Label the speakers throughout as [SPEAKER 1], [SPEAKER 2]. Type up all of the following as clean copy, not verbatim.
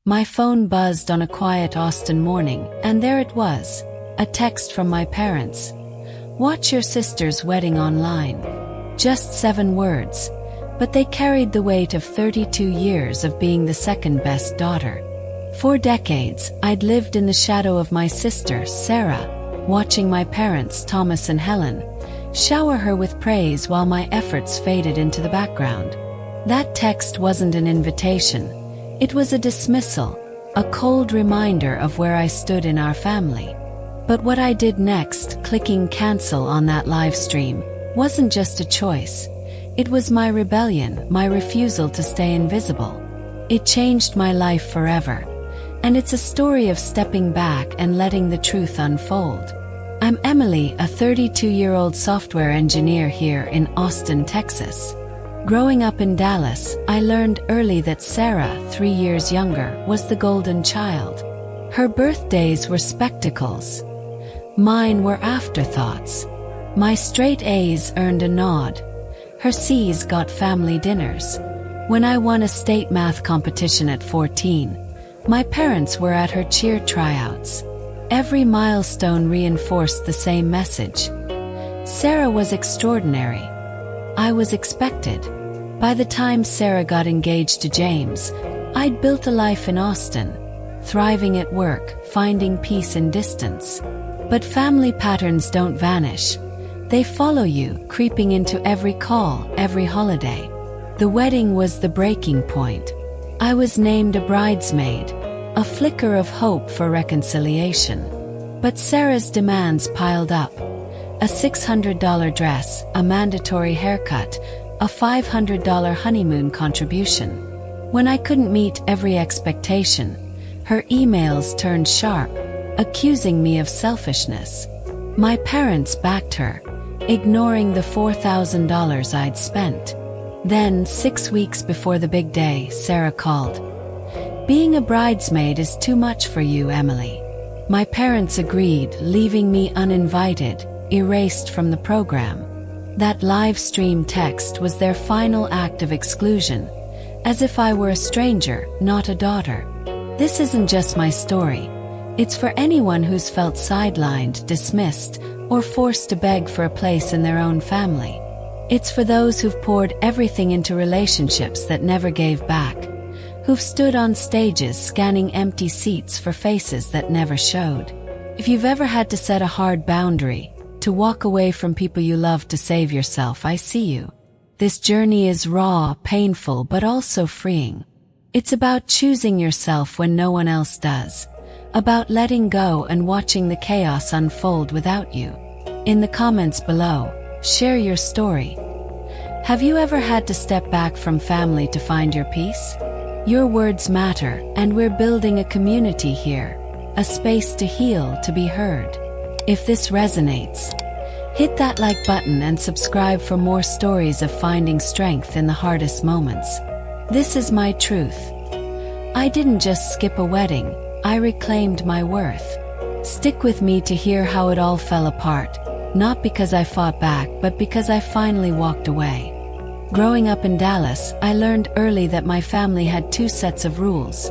[SPEAKER 1] My phone buzzed on a quiet Austin morning, and there it was, a text from my parents. "Watch your sister's wedding online." Just 7 words, but they carried the weight of 32 years of being the second best daughter. For decades, I'd lived in the shadow of my sister, Sarah, watching my parents, Thomas and Helen, shower her with praise while my efforts faded into the background. That text wasn't an invitation. It was a dismissal, a cold reminder of where I stood in our family. But what I did next, clicking cancel on that live stream, wasn't just a choice. It was my rebellion, my refusal to stay invisible. It changed my life forever. And it's a story of stepping back and letting the truth unfold. I'm Emily, a 32-year-old software engineer here in Austin, Texas. Growing up in Dallas, I learned early that Sarah, 3 years younger, was the golden child. Her birthdays were spectacles. Mine were afterthoughts. My straight A's earned a nod. Her C's got family dinners. When I won a state math competition at 14, my parents were at her cheer tryouts. Every milestone reinforced the same message. Sarah was extraordinary. I was expected. By the time Sarah got engaged to James, I'd built a life in Austin, thriving at work, finding peace in distance. But family patterns don't vanish. They follow you, creeping into every call, every holiday. The wedding was the breaking point. I was named a bridesmaid, a flicker of hope for reconciliation. But Sarah's demands piled up. A $600 dress, a mandatory haircut, a $500 honeymoon contribution. When I couldn't meet every expectation, her emails turned sharp, accusing me of selfishness. My parents backed her, ignoring the $4,000 I'd spent. Then, 6 weeks before the big day, Sarah called. "Being a bridesmaid is too much for you, Emily." My parents agreed, leaving me uninvited, erased from the program. That live stream text was their final act of exclusion, as if I were a stranger, not a daughter. This isn't just my story. It's for anyone who's felt sidelined, dismissed, or forced to beg for a place in their own family. It's for those who've poured everything into relationships that never gave back, who've stood on stages scanning empty seats for faces that never showed. If you've ever had to set a hard boundary, to walk away from people you love to save yourself, I see you. This journey is raw, painful, but also freeing. It's about choosing yourself when no one else does, about letting go and watching the chaos unfold without you. In the comments below, share your story. Have you ever had to step back from family to find your peace? Your words matter, and we're building a community here, a space to heal, to be heard. If this resonates, hit that like button and subscribe for more stories of finding strength in the hardest moments. This is my truth. I didn't just skip a wedding, I reclaimed my worth. Stick with me to hear how it all fell apart, not because I fought back, but because I finally walked away. Growing up in Dallas, I learned early that my family had 2 sets of rules.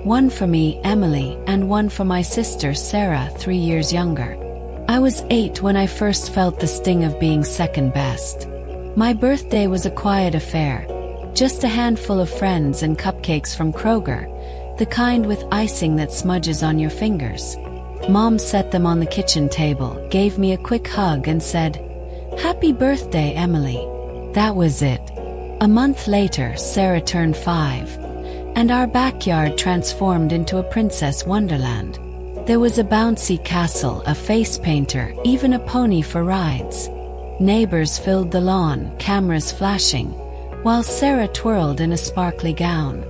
[SPEAKER 1] One for me, Emily, and one for my sister, Sarah, 3 years younger. I was 8 when I first felt the sting of being second best. My birthday was a quiet affair, just a handful of friends and cupcakes from Kroger, the kind with icing that smudges on your fingers. Mom set them on the kitchen table, gave me a quick hug and said, "Happy birthday, Emily." That was it. A month later, Sarah turned 5, and our backyard transformed into a princess wonderland. There was a bouncy castle, a face painter, even a pony for rides. Neighbors filled the lawn, cameras flashing, while Sarah twirled in a sparkly gown.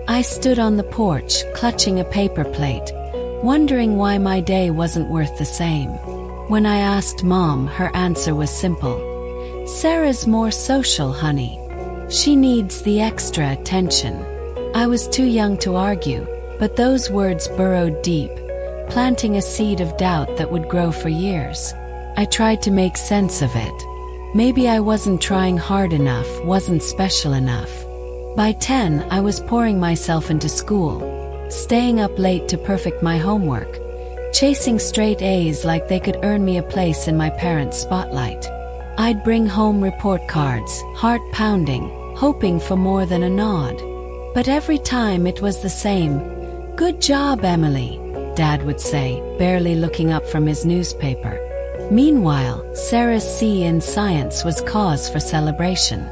[SPEAKER 1] I stood on the porch, clutching a paper plate, wondering why my day wasn't worth the same. When I asked Mom, her answer was simple. "Sarah's more social, honey. She needs the extra attention." I was too young to argue, but those words burrowed deep, planting a seed of doubt that would grow for years. I tried to make sense of it. Maybe I wasn't trying hard enough, wasn't special enough. By 10, I was pouring myself into school, staying up late to perfect my homework, chasing straight A's like they could earn me a place in my parents' spotlight. I'd bring home report cards, heart pounding, hoping for more than a nod. But every time it was the same. "Good job, Emily," Dad would say, barely looking up from his newspaper. Meanwhile, Sarah's C in science was cause for celebration.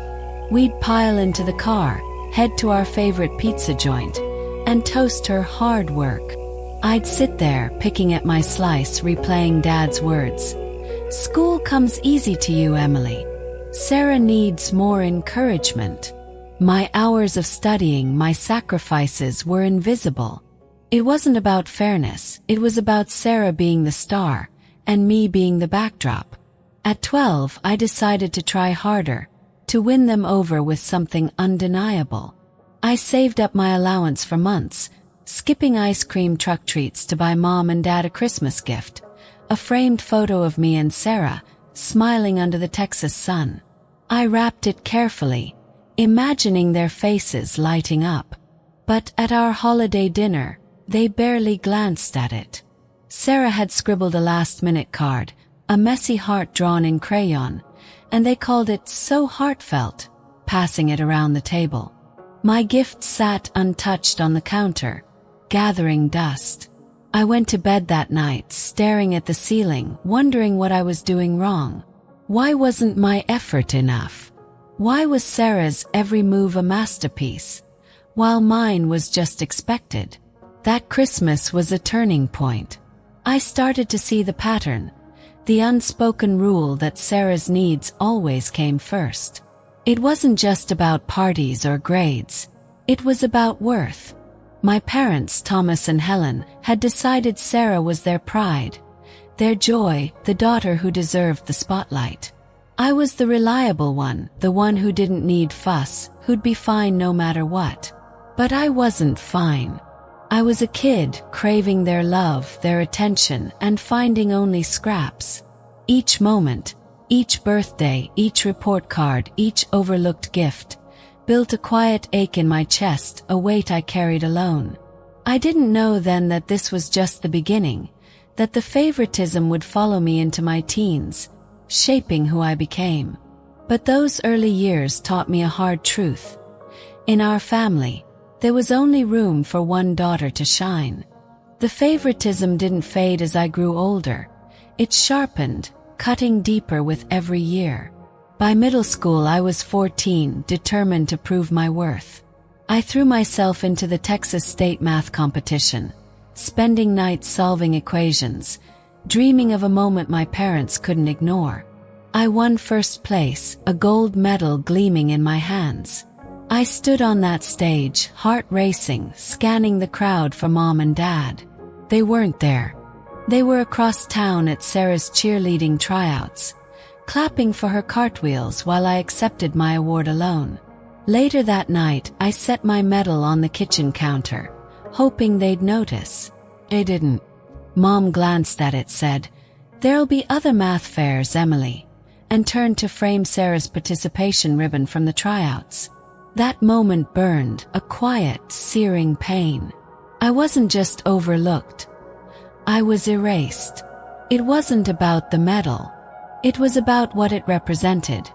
[SPEAKER 1] We'd pile into the car, head to our favorite pizza joint, and toast her hard work. I'd sit there, picking at my slice, replaying Dad's words. "School comes easy to you, Emily. Sarah needs more encouragement." My hours of studying, my sacrifices were invisible. It wasn't about fairness, it was about Sarah being the star, and me being the backdrop. At 12, I decided to try harder, to win them over with something undeniable. I saved up my allowance for months, skipping ice cream truck treats to buy Mom and Dad a Christmas gift, a framed photo of me and Sarah, smiling under the Texas sun. I wrapped it carefully, imagining their faces lighting up. But at our holiday dinner, they barely glanced at it. Sarah had scribbled a last-minute card, a messy heart drawn in crayon, and they called it so heartfelt, passing it around the table. My gift sat untouched on the counter, gathering dust. I went to bed that night, staring at the ceiling, wondering what I was doing wrong. Why wasn't my effort enough? Why was Sarah's every move a masterpiece, while mine was just expected? That Christmas was a turning point. I started to see the pattern, the unspoken rule that Sarah's needs always came first. It wasn't just about parties or grades. It was about worth. My parents, Thomas and Helen, had decided Sarah was their pride, their joy, the daughter who deserved the spotlight. I was the reliable one, the one who didn't need fuss, who'd be fine no matter what. But I wasn't fine. I was a kid, craving their love, their attention, and finding only scraps. Each moment, each birthday, each report card, each overlooked gift, built a quiet ache in my chest, a weight I carried alone. I didn't know then that this was just the beginning, that the favoritism would follow me into my teens, shaping who I became. But those early years taught me a hard truth. In our family, there was only room for one daughter to shine. The favoritism didn't fade as I grew older. It sharpened, cutting deeper with every year. By middle school, I was 14, determined to prove my worth. I threw myself into the Texas State math competition, spending nights solving equations, dreaming of a moment my parents couldn't ignore. I won first place, a gold medal gleaming in my hands. I stood on that stage, heart racing, scanning the crowd for Mom and Dad. They weren't there. They were across town at Sarah's cheerleading tryouts, clapping for her cartwheels while I accepted my award alone. Later that night, I set my medal on the kitchen counter, hoping they'd notice. They didn't. Mom glanced at it, said, "There'll be other math fairs, Emily," and turned to frame Sarah's participation ribbon from the tryouts. That moment burned, a quiet, searing pain. I wasn't just overlooked. I was erased. It wasn't about the medal. It was about what it represented.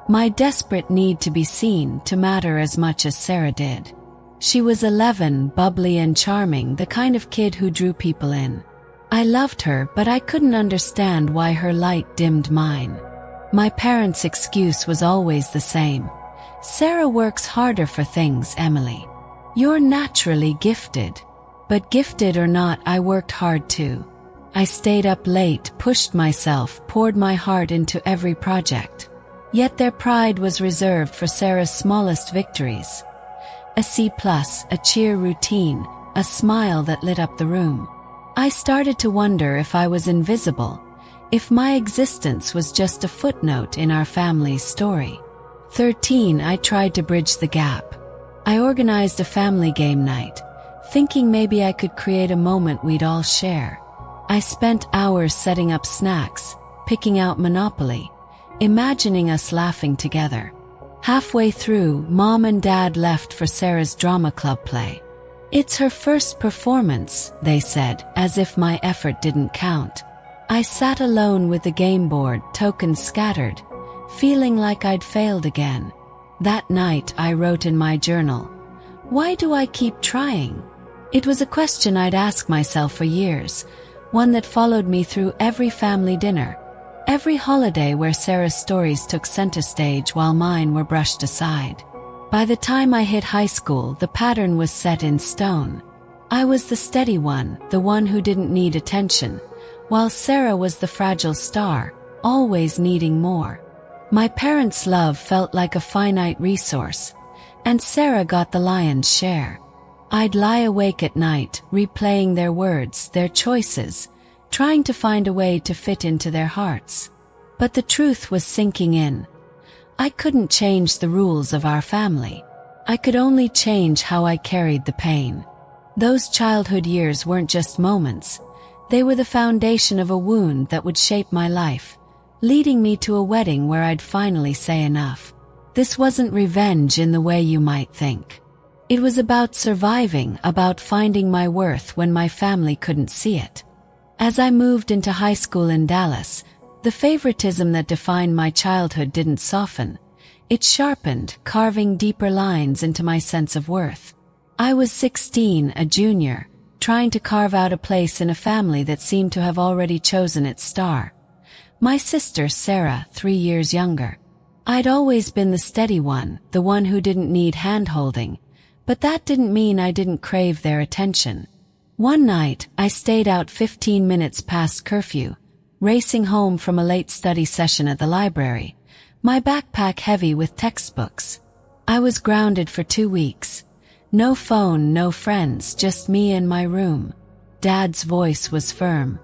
[SPEAKER 1] My desperate need to be seen, to matter as much as Sarah did. She was 11, bubbly and charming, the kind of kid who drew people in. I loved her, but I couldn't understand why her light dimmed mine. My parents' excuse was always the same. "Sarah works harder for things, Emily. You're naturally gifted." But gifted or not, I worked hard too. I stayed up late, pushed myself, poured my heart into every project. Yet their pride was reserved for Sarah's smallest victories. A C+, a cheer routine, a smile that lit up the room. I started to wonder if I was invisible, if my existence was just a footnote in our family's story. 13, I tried to bridge the gap. I organized a family game night, thinking maybe I could create a moment we'd all share. I spent hours setting up snacks, picking out Monopoly, imagining us laughing together. Halfway through, Mom and Dad left for Sarah's drama club play. "It's her first performance," they said, as if my effort didn't count. I sat alone with the game board, tokens scattered, feeling like I'd failed again. That night I wrote in my journal, "Why do I keep trying?" It was a question I'd asked myself for years, one that followed me through every family dinner, every holiday where Sarah's stories took center stage while mine were brushed aside. By the time I hit high school, the pattern was set in stone. I was the steady one, the one who didn't need attention, while Sarah was the fragile star, always needing more. My parents' love felt like a finite resource, and Sarah got the lion's share. I'd lie awake at night, replaying their words, their choices, trying to find a way to fit into their hearts. But the truth was sinking in. I couldn't change the rules of our family. I could only change how I carried the pain. Those childhood years weren't just moments. They were the foundation of a wound that would shape my life, leading me to a wedding where I'd finally say enough. This wasn't revenge in the way you might think. It was about surviving, about finding my worth when my family couldn't see it. As I moved into high school in Dallas, the favoritism that defined my childhood didn't soften. It sharpened, carving deeper lines into my sense of worth. I was 16, a junior, trying to carve out a place in a family that seemed to have already chosen its star. My sister, Sarah, 3 years younger. I'd always been the steady one, the one who didn't need hand-holding, but that didn't mean I didn't crave their attention. One night, I stayed out 15 minutes past curfew, racing home from a late study session at the library, my backpack heavy with textbooks. I was grounded for 2 weeks. No phone, no friends, just me in my room. Dad's voice was firm.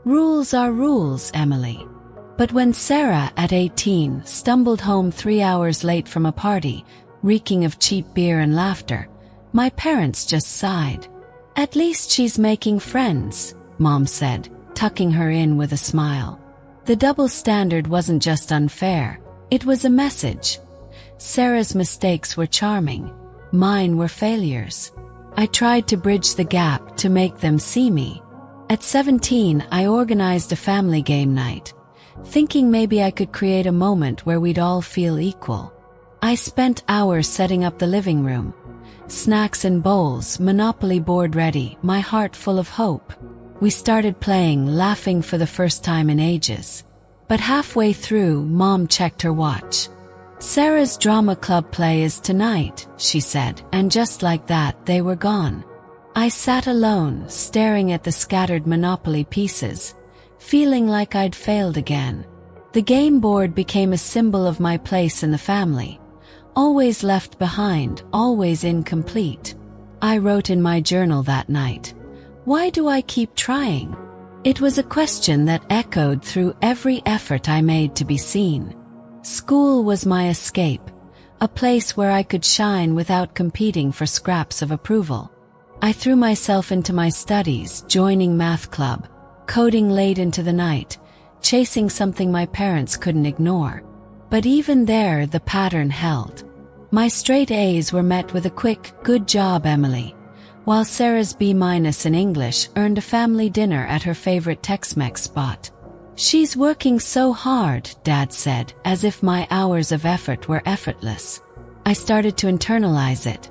[SPEAKER 1] "Rules are rules, Emily." But when Sarah, at 18, stumbled home 3 hours late from a party, reeking of cheap beer and laughter, my parents just sighed. "At least she's making friends," Mom said, tucking her in with a smile. The double standard wasn't just unfair, it was a message. Sarah's mistakes were charming. Mine were failures. I tried to bridge the gap to make them see me. At 17, I organized a family game night, thinking maybe I could create a moment where we'd all feel equal. I spent hours setting up the living room. Snacks and bowls, Monopoly board ready, my heart full of hope. We started playing, laughing for the first time in ages. But halfway through, Mom checked her watch. "Sarah's drama club play is tonight," she said, and just like that, they were gone. I sat alone, staring at the scattered Monopoly pieces, feeling like I'd failed again. The game board became a symbol of my place in the family. Always left behind, always incomplete. I wrote in my journal that night, "Why do I keep trying?" It was a question that echoed through every effort I made to be seen. School was my escape, a place where I could shine without competing for scraps of approval. I threw myself into my studies, joining math club, coding late into the night, chasing something my parents couldn't ignore. But even there, the pattern held. My straight A's were met with a quick, "Good job, Emily," while Sarah's B- in English earned a family dinner at her favorite Tex-Mex spot. "She's working so hard," Dad said, as if my hours of effort were effortless. I started to internalize it.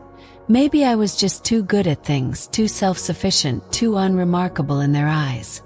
[SPEAKER 1] Maybe I was just too good at things, too self-sufficient, too unremarkable in their eyes.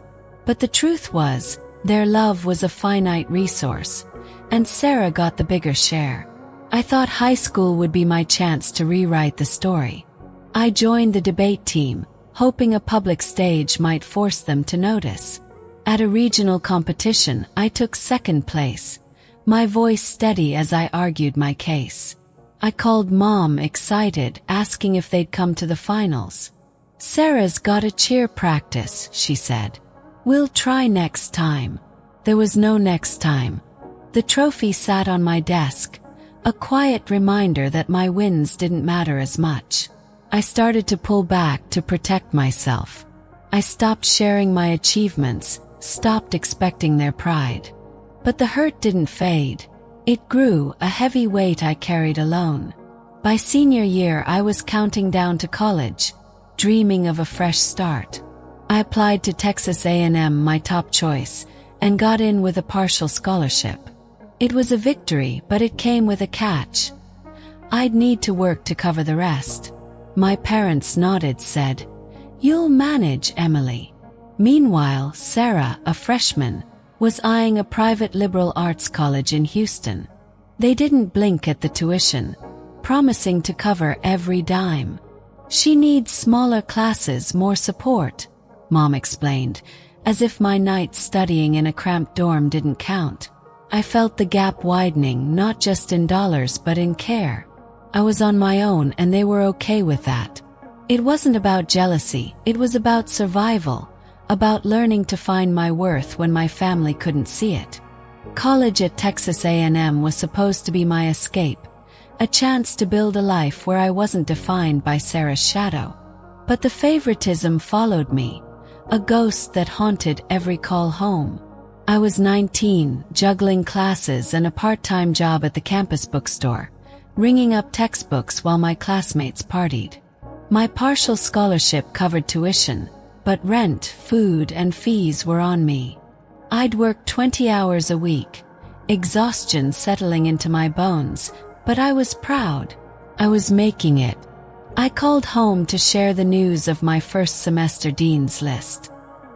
[SPEAKER 1] But the truth was, their love was a finite resource, and Sarah got the bigger share. I thought high school would be my chance to rewrite the story. I joined the debate team, hoping a public stage might force them to notice. At a regional competition, I took second place, my voice steady as I argued my case. I called Mom, excited, asking if they'd come to the finals. "Sarah's got a cheer practice," she said. "We'll try next time." There was no next time. The trophy sat on my desk, a quiet reminder that my wins didn't matter as much. I started to pull back to protect myself. I stopped sharing my achievements, stopped expecting their pride. But the hurt didn't fade. It grew, a heavy weight I carried alone. By senior year, I was counting down to college. dreaming of a fresh start. I applied to Texas A&M, my top choice, and got in with a partial scholarship. It was a victory, but it came with a catch. I'd need to work to cover the rest. My parents nodded, said, "You'll manage, Emily." Meanwhile, Sarah, a freshman, was eyeing a private liberal arts college in Houston. They didn't blink at the tuition, promising to cover every dime. "She needs smaller classes, more support," Mom explained, as if my nights studying in a cramped dorm didn't count. I felt the gap widening, not just in dollars but in care. I was on my own and they were okay with that. It wasn't about jealousy, it was about survival, about learning to find my worth when my family couldn't see it. College at Texas A&M was supposed to be my escape, a chance to build a life where I wasn't defined by Sarah's shadow. But the favoritism followed me, a ghost that haunted every call home. I was 19, juggling classes and a part-time job at the campus bookstore, ringing up textbooks while my classmates partied. My partial scholarship covered tuition, but rent, food, and fees were on me. I'd work 20 hours a week, exhaustion settling into my bones, but I was proud. I was making it. I called home to share the news of my first semester dean's list.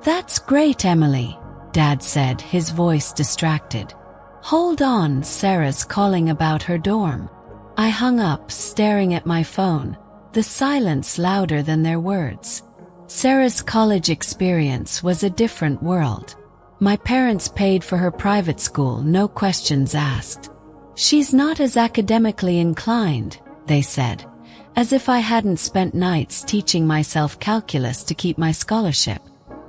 [SPEAKER 1] "That's great, Emily," Dad said, his voice distracted. "Hold on, Sarah's calling about her dorm." I hung up, staring at my phone, the silence louder than their words. Sarah's college experience was a different world. My parents paid for her private school, no questions asked. "She's not as academically inclined," they said, as if I hadn't spent nights teaching myself calculus to keep my scholarship.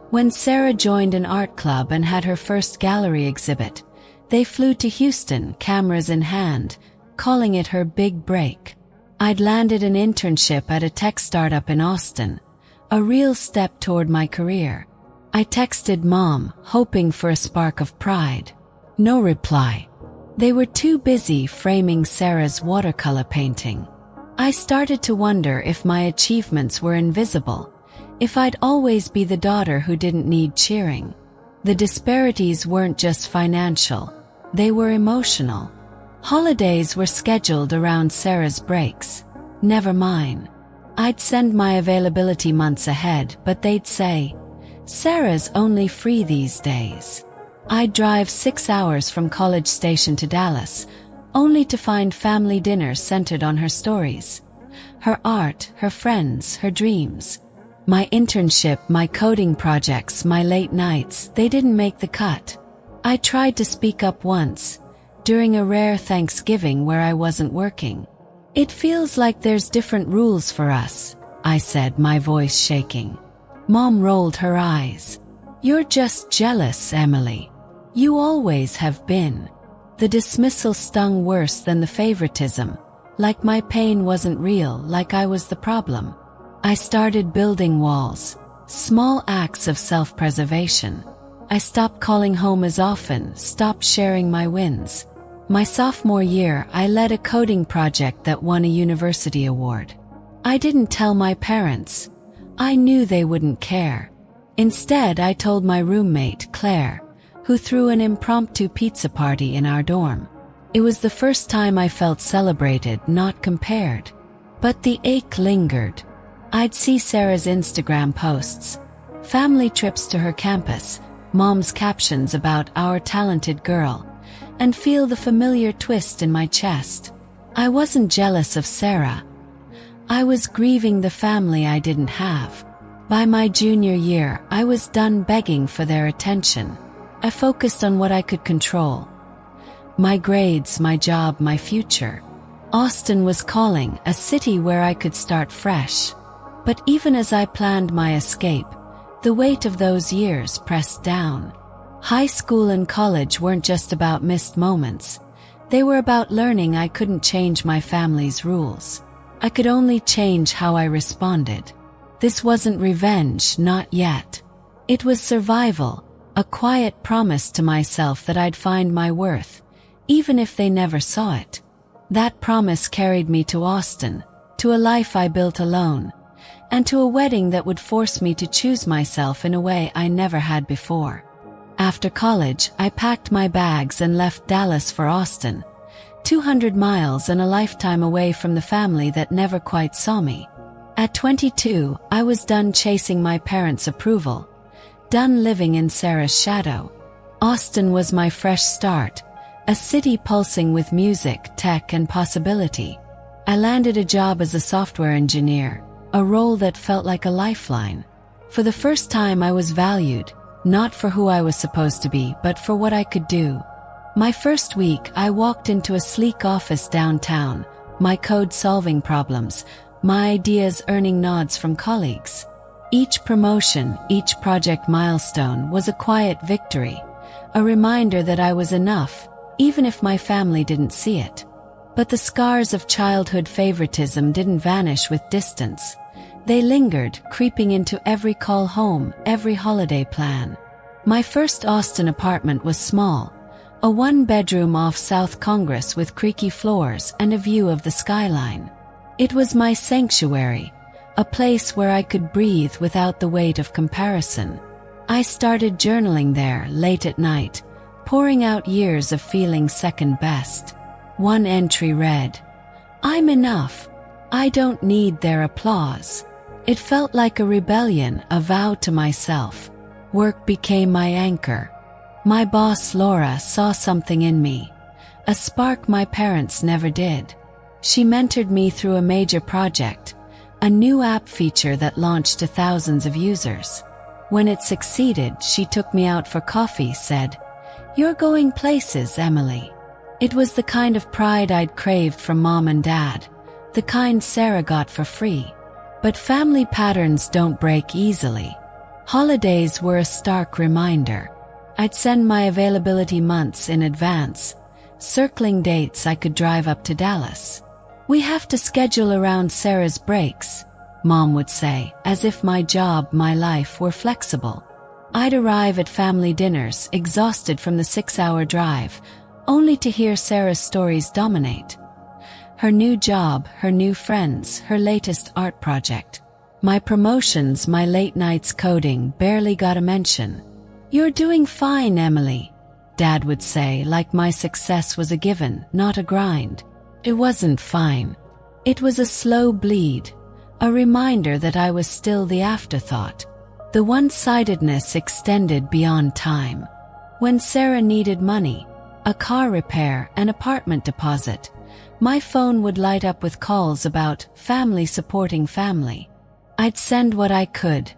[SPEAKER 1] When Sarah joined an art club and had her first gallery exhibit, they flew to Houston, cameras in hand, calling it her big break. I'd landed an internship at a tech startup in Austin, a real step toward my career. I texted Mom, hoping for a spark of pride. No reply. They were too busy framing Sarah's watercolor painting. I started to wonder if my achievements were invisible, if I'd always be the daughter who didn't need cheering. The disparities weren't just financial, they were emotional. Holidays were scheduled around Sarah's breaks, never mine. I'd send my availability months ahead, but they'd say, "Sarah's only free these days." I'd drive 6 hours from College Station to Dallas, only to find family dinners centered on her stories. Her art, her friends, her dreams. My internship, my coding projects, my late nights, they didn't make the cut. I tried to speak up once, during a rare Thanksgiving where I wasn't working. "It feels like there's different rules for us," I said, my voice shaking. Mom rolled her eyes. "You're just jealous, Emily. You always have been." The dismissal stung worse than the favoritism, like my pain wasn't real, like I was the problem. I started building walls, small acts of self-preservation. I stopped calling home as often, stopped sharing my wins. My sophomore year, I led a coding project that won a university award. I didn't tell my parents. I knew they wouldn't care. Instead, I told my roommate, Claire, who threw an impromptu pizza party in our dorm. It was the first time I felt celebrated, not compared. But the ache lingered. I'd see Sarah's Instagram posts, family trips to her campus, Mom's captions about our talented girl, and feel the familiar twist in my chest. I wasn't jealous of Sarah. I was grieving the family I didn't have. By my junior year, I was done begging for their attention. I focused on what I could control. My grades, my job, my future. Austin was calling, a city where I could start fresh. But even as I planned my escape, the weight of those years pressed down. High school and college weren't just about missed moments. They were about learning I couldn't change my family's rules. I could only change how I responded. This wasn't revenge, not yet. It was survival, a quiet promise to myself that I'd find my worth, even if they never saw it. That promise carried me to Austin, to a life I built alone, and to a wedding that would force me to choose myself in a way I never had before. After college, I packed my bags and left Dallas for Austin, 200 miles and a lifetime away from the family that never quite saw me. At 22, I was done chasing my parents' approval, done living in Sarah's shadow. Austin was my fresh start, a city pulsing with music, tech, and possibility. I landed a job as a software engineer, a role that felt like a lifeline. For the first time, I was valued, not for who I was supposed to be, but for what I could do. My first week, I walked into a sleek office downtown, my code solving problems, my ideas earning nods from colleagues. Each promotion, each project milestone was a quiet victory, a reminder that I was enough, even if my family didn't see it. But the scars of childhood favoritism didn't vanish with distance. They lingered, creeping into every call home, every holiday plan. My first Austin apartment was small, a one-bedroom off South Congress with creaky floors and a view of the skyline. It was my sanctuary, a place where I could breathe without the weight of comparison. I started journaling there late at night, pouring out years of feeling second best. One entry read, "I'm enough. I don't need their applause." It felt like a rebellion, a vow to myself. Work became my anchor. My boss Laura saw something in me, a spark my parents never did. She mentored me through a major project, a new app feature that launched to thousands of users. When it succeeded, she took me out for coffee, said, "You're going places, Emily." It was the kind of pride I'd craved from mom and dad, the kind Sarah got for free. But family patterns don't break easily. Holidays were a stark reminder. I'd send my availability months in advance, circling dates I could drive up to Dallas. "We have to schedule around Sarah's breaks," Mom would say, as if my job, my life were flexible. I'd arrive at family dinners, exhausted from the 6-hour drive, only to hear Sarah's stories dominate. Her new job, her new friends, her latest art project. My promotions, my late nights coding barely got a mention. "You're doing fine, Emily," Dad would say, like my success was a given, not a grind. It wasn't fine. It was a slow bleed, a reminder that I was still the afterthought. The one-sidedness extended beyond time. When Sarah needed money, a car repair, an apartment deposit, my phone would light up with calls about family supporting family. I'd send what I could,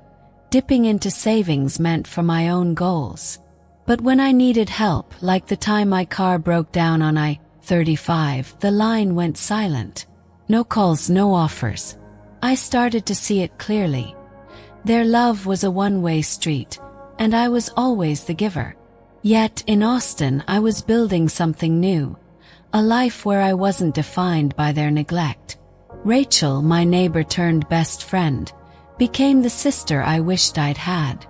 [SPEAKER 1] dipping into savings meant for my own goals. But when I needed help, like the time my car broke down on I-35, the line went silent. No calls, no offers. I started to see it clearly. Their love was a one-way street, and I was always the giver. Yet, in Austin, I was building something new, a life where I wasn't defined by their neglect. Rachel, my neighbor turned best friend, became the sister I wished I'd had.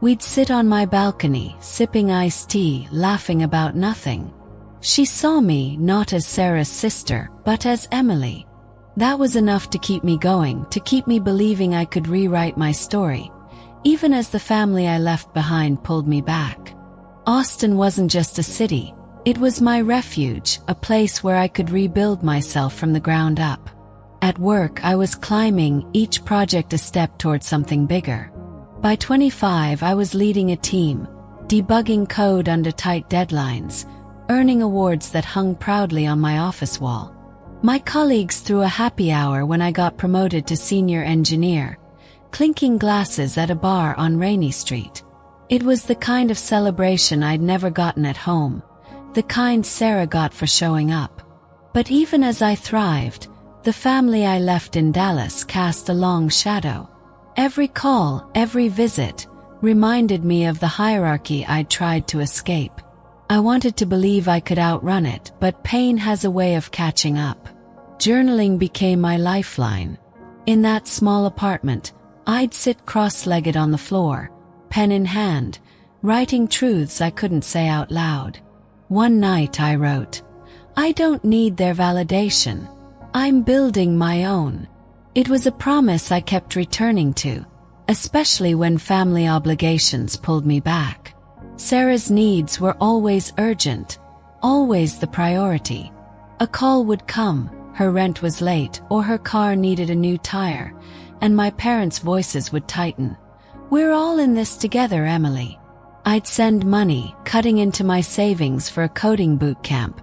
[SPEAKER 1] We'd sit on my balcony, sipping iced tea, laughing about nothing. She saw me not as Sarah's sister, but as Emily. That was enough to keep me going, to keep me believing I could rewrite my story, even as the family I left behind pulled me back. Austin wasn't just a city, it was my refuge, a place where I could rebuild myself from the ground up. At work, I was climbing, each project a step toward something bigger. By 25, I was leading a team, debugging code under tight deadlines, earning awards that hung proudly on my office wall. My colleagues threw a happy hour when I got promoted to senior engineer, clinking glasses at a bar on Rainy Street. It was the kind of celebration I'd never gotten at home, the kind Sarah got for showing up. But even as I thrived, the family I left in Dallas cast a long shadow. Every call, every visit, reminded me of the hierarchy I'd tried to escape. I wanted to believe I could outrun it, but pain has a way of catching up. Journaling became my lifeline. In that small apartment, I'd sit cross-legged on the floor, pen in hand, writing truths I couldn't say out loud. One night I wrote, "I don't need their validation. I'm building my own." It was a promise I kept returning to, especially when family obligations pulled me back. Sarah's needs were always urgent, always the priority. A call would come, her rent was late, or her car needed a new tire, and my parents' voices would tighten. "We're all in this together, Emily." I'd send money, cutting into my savings for a coding boot camp,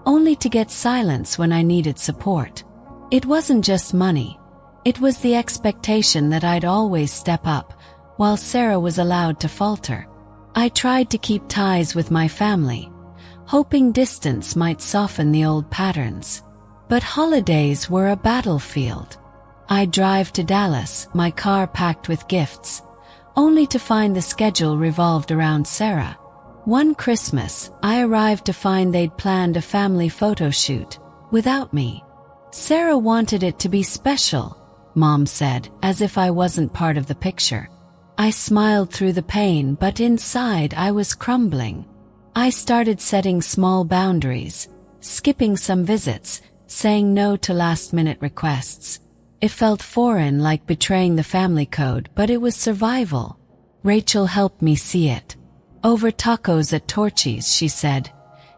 [SPEAKER 1] only to get silence when I needed support. It wasn't just money. It was the expectation that I'd always step up, while Sarah was allowed to falter. I tried to keep ties with my family, hoping distance might soften the old patterns. But holidays were a battlefield. I'd drive to Dallas, my car packed with gifts, only to find the schedule revolved around Sarah. One Christmas, I arrived to find they'd planned a family photo shoot, without me. "Sarah wanted it to be special," Mom said, as if I wasn't part of the picture. I smiled through the pain, but inside I was crumbling. I started setting small boundaries, skipping some visits, saying no to last-minute requests. It felt foreign, like betraying the family code, but it was survival. Rachel helped me see it. Over tacos at Torchy's, she said,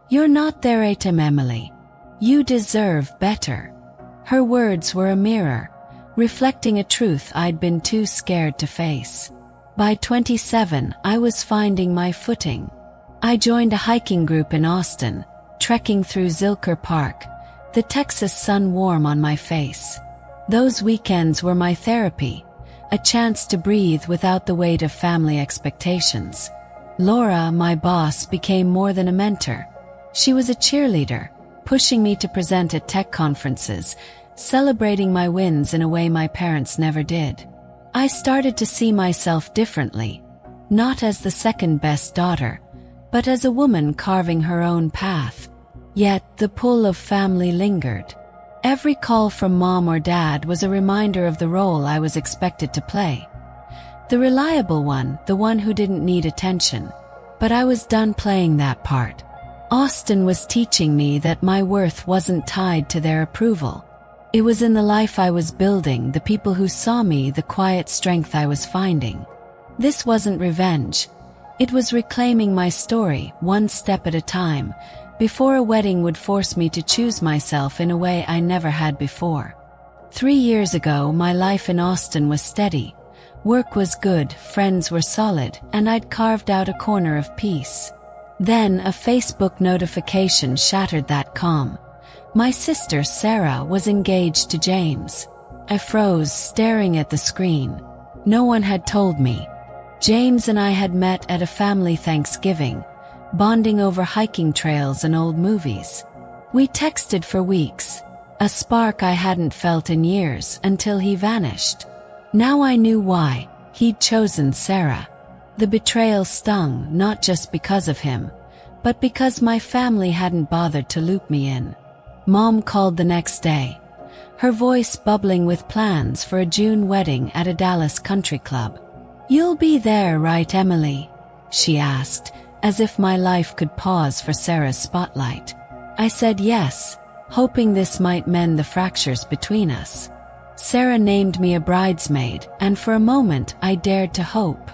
[SPEAKER 1] "You're not their item, Emily. You deserve better." Her words were a mirror, reflecting a truth I'd been too scared to face. By 27, I was finding my footing. I joined a hiking group in Austin, trekking through Zilker Park, the Texas sun warm on my face. Those weekends were my therapy, a chance to breathe without the weight of family expectations. Laura, my boss, became more than a mentor. She was a cheerleader, pushing me to present at tech conferences, celebrating my wins in a way my parents never did. I started to see myself differently, not as the second-best daughter, but as a woman carving her own path. Yet the pull of family lingered. Every call from Mom or Dad was a reminder of the role I was expected to play. The reliable one, the one who didn't need attention. But I was done playing that part. Austin was teaching me that my worth wasn't tied to their approval. It was in the life I was building, the people who saw me, the quiet strength I was finding. This wasn't revenge. It was reclaiming my story, one step at a time, before a wedding would force me to choose myself in a way I never had before. 3 years ago, my life in Austin was steady. Work was good, friends were solid, and I'd carved out a corner of peace. Then a Facebook notification shattered that calm. My sister Sarah was engaged to James. I froze, staring at the screen. No one had told me. James and I had met at a family Thanksgiving, bonding over hiking trails and old movies. We texted for weeks, a spark I hadn't felt in years, until he vanished. Now I knew why. He'd chosen Sarah. The betrayal stung, not just because of him, but because my family hadn't bothered to loop me in. Mom called the next day, her voice bubbling with plans for a June wedding at a Dallas country club. "You'll be there, right, Emily?" she asked, as if my life could pause for Sarah's spotlight. I said yes, hoping this might mend the fractures between us. Sarah named me a bridesmaid, and for a moment I dared to hope.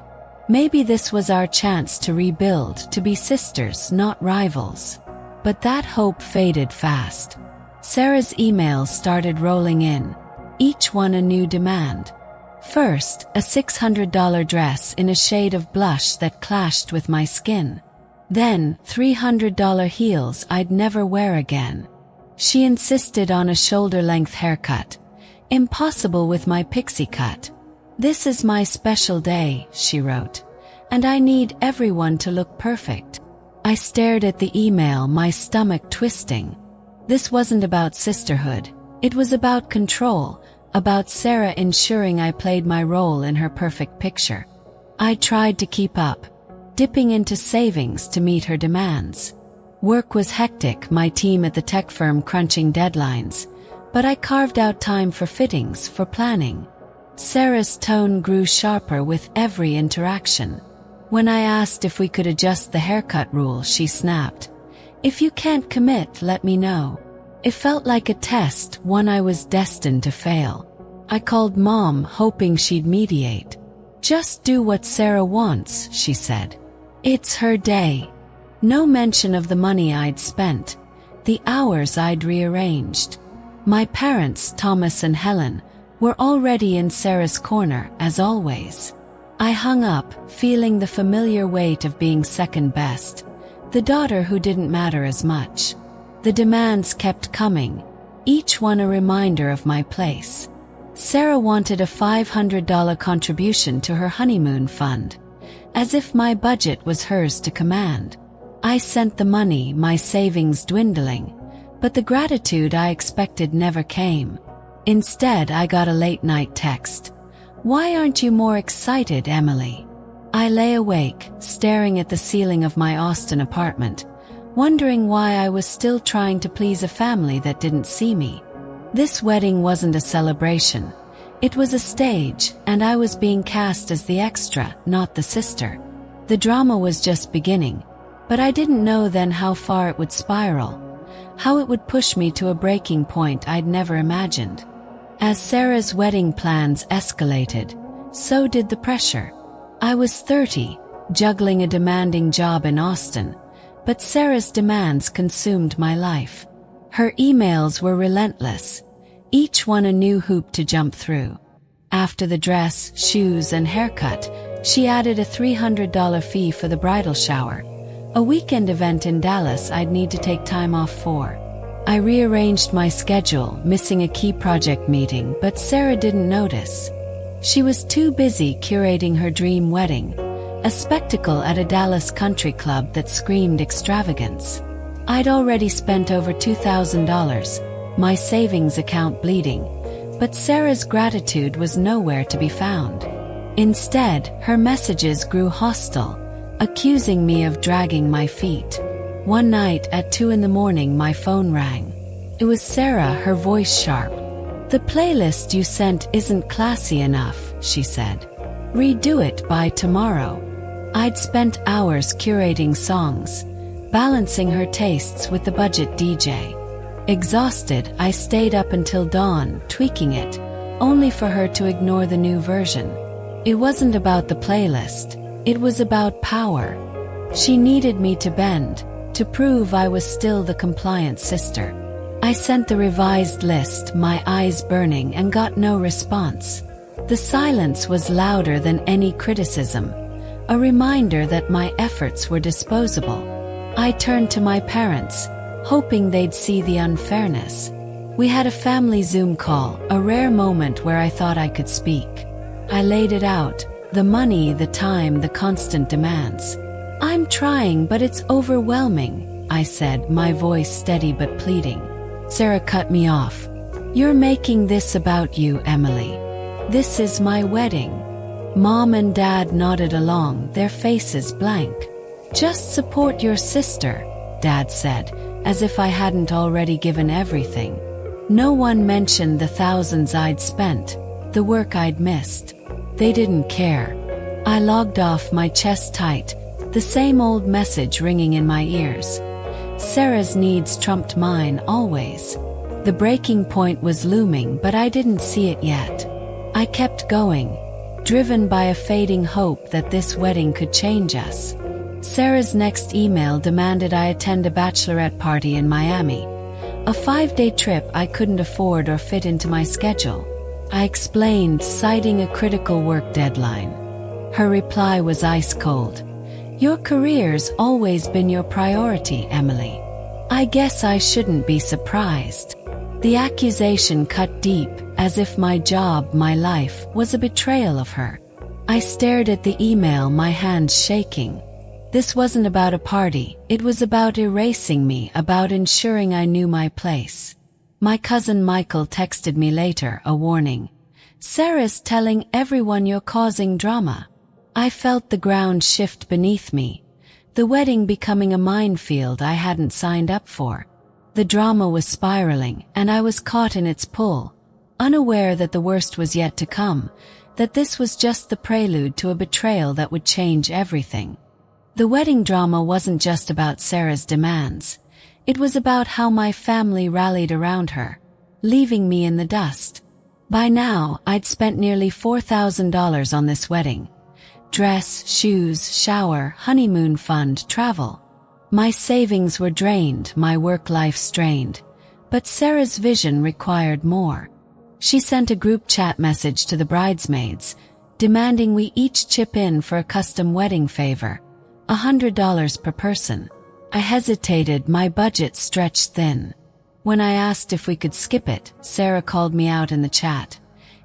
[SPEAKER 1] Maybe this was our chance to rebuild, to be sisters, not rivals. But that hope faded fast. Sarah's emails started rolling in, each one a new demand. First, a $600 dress in a shade of blush that clashed with my skin. Then, $300 heels I'd never wear again. She insisted on a shoulder-length haircut, impossible with my pixie cut. "This is my special day," she wrote, "and I need everyone to look perfect." I stared at the email, my stomach twisting. This wasn't about sisterhood. It was about control, about Sarah ensuring I played my role in her perfect picture. I tried to keep up, dipping into savings to meet her demands. Work was hectic, my team at the tech firm crunching deadlines, but I carved out time for fittings, for planning. Sarah's tone grew sharper with every interaction. When I asked if we could adjust the haircut rule, she snapped, "If you can't commit, let me know." It felt like a test, one I was destined to fail. I called Mom, hoping she'd mediate. "Just do what Sarah wants," she said. "It's her day." No mention of the money I'd spent, the hours I'd rearranged. My parents, Thomas and Helen, were already in Sarah's corner, as always. I hung up, feeling the familiar weight of being second best, the daughter who didn't matter as much. The demands kept coming, each one a reminder of my place. Sarah wanted a $500 contribution to her honeymoon fund, as if my budget was hers to command. I sent the money, my savings dwindling, but the gratitude I expected never came. Instead, I got a late-night text. "Why aren't you more excited, Emily?" I lay awake, staring at the ceiling of my Austin apartment, wondering why I was still trying to please a family that didn't see me. This wedding wasn't a celebration. It was a stage, and I was being cast as the extra, not the sister. The drama was just beginning, but I didn't know then how far it would spiral, how it would push me to a breaking point I'd never imagined. As Sarah's wedding plans escalated, so did the pressure. I was 30, juggling a demanding job in Austin, but Sarah's demands consumed my life. Her emails were relentless, each one a new hoop to jump through. After the dress, shoes, and haircut, she added a $300 fee for the bridal shower, a weekend event in Dallas I'd need to take time off for. I rearranged my schedule, missing a key project meeting, but Sarah didn't notice. She was too busy curating her dream wedding, a spectacle at a Dallas country club that screamed extravagance. I'd already spent over $2,000, my savings account bleeding, but Sarah's gratitude was nowhere to be found. Instead, her messages grew hostile, accusing me of dragging my feet. One night at 2 a.m, my phone rang. It was Sarah, her voice sharp. "The playlist you sent isn't classy enough," she said. "Redo it by tomorrow." I'd spent hours curating songs, balancing her tastes with the budget DJ. Exhausted, I stayed up until dawn, tweaking it, only for her to ignore the new version. It wasn't about the playlist, it was about power. She needed me to bend, to prove I was still the compliant sister. I sent the revised list, my eyes burning, and got no response. The silence was louder than any criticism, a reminder that my efforts were disposable. I turned to my parents, hoping they'd see the unfairness. We had a family Zoom call, a rare moment where I thought I could speak. I laid it out, the money, the time, the constant demands. "I'm trying, but it's overwhelming," I said, my voice steady but pleading. Sarah cut me off. "You're making this about you, Emily. This is my wedding." Mom and Dad nodded along, their faces blank. "Just support your sister," Dad said, as if I hadn't already given everything. No one mentioned the thousands I'd spent, the work I'd missed. They didn't care. I logged off, my chest tight, the same old message ringing in my ears. Sarah's needs trumped mine, always. The breaking point was looming, but I didn't see it yet. I kept going, driven by a fading hope that this wedding could change us. Sarah's next email demanded I attend a bachelorette party in Miami, a 5-day trip I couldn't afford or fit into my schedule. I explained, citing a critical work deadline. Her reply was ice cold. "Your career's always been your priority, Emily. I guess I shouldn't be surprised." The accusation cut deep, as if my job, my life, was a betrayal of her. I stared at the email, my hands shaking. This wasn't about a party, it was about erasing me, about ensuring I knew my place. My cousin Michael texted me later, a warning. "Sarah's telling everyone you're causing drama." I felt the ground shift beneath me, the wedding becoming a minefield I hadn't signed up for. The drama was spiraling, and I was caught in its pull, unaware that the worst was yet to come, that this was just the prelude to a betrayal that would change everything. The wedding drama wasn't just about Sarah's demands. It was about how my family rallied around her, leaving me in the dust. By now, I'd spent nearly $4,000 on this wedding. Dress, shoes, shower, honeymoon fund, travel. My savings were drained, my work life strained. But Sarah's vision required more. She sent a group chat message to the bridesmaids, demanding we each chip in for a custom wedding favor, $100 per person. I hesitated, my budget stretched thin. When I asked if we could skip it, Sarah called me out in the chat.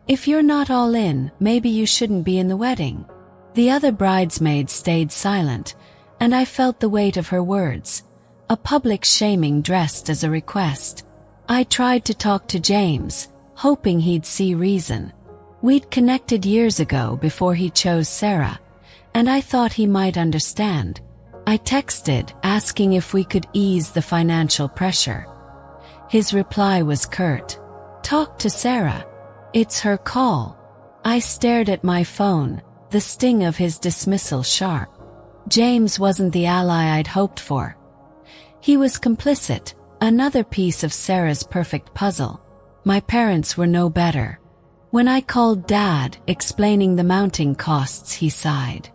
[SPEAKER 1] If you're not all in, maybe you shouldn't be in the wedding. The other bridesmaids stayed silent, and I felt the weight of her words, a public shaming dressed as a request. I tried to talk to James, hoping he'd see reason. We'd connected years ago before he chose Sarah, and I thought he might understand. I texted, asking if we could ease the financial pressure. His reply was curt. Talk to Sarah. It's her call. I stared at my phone, the sting of his dismissal sharp. James wasn't the ally I'd hoped for. He was complicit, another piece of Sarah's perfect puzzle. My parents were no better. When I called Dad, explaining the mounting costs, he sighed.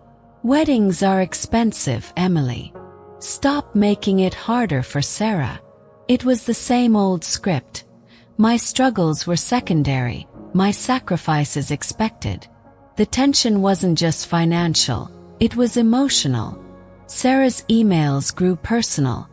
[SPEAKER 1] Weddings are expensive, Emily. Stop making it harder for Sarah. It was the same old script. My struggles were secondary, my sacrifices expected. The tension wasn't just financial, it was emotional. Sarah's emails grew personal,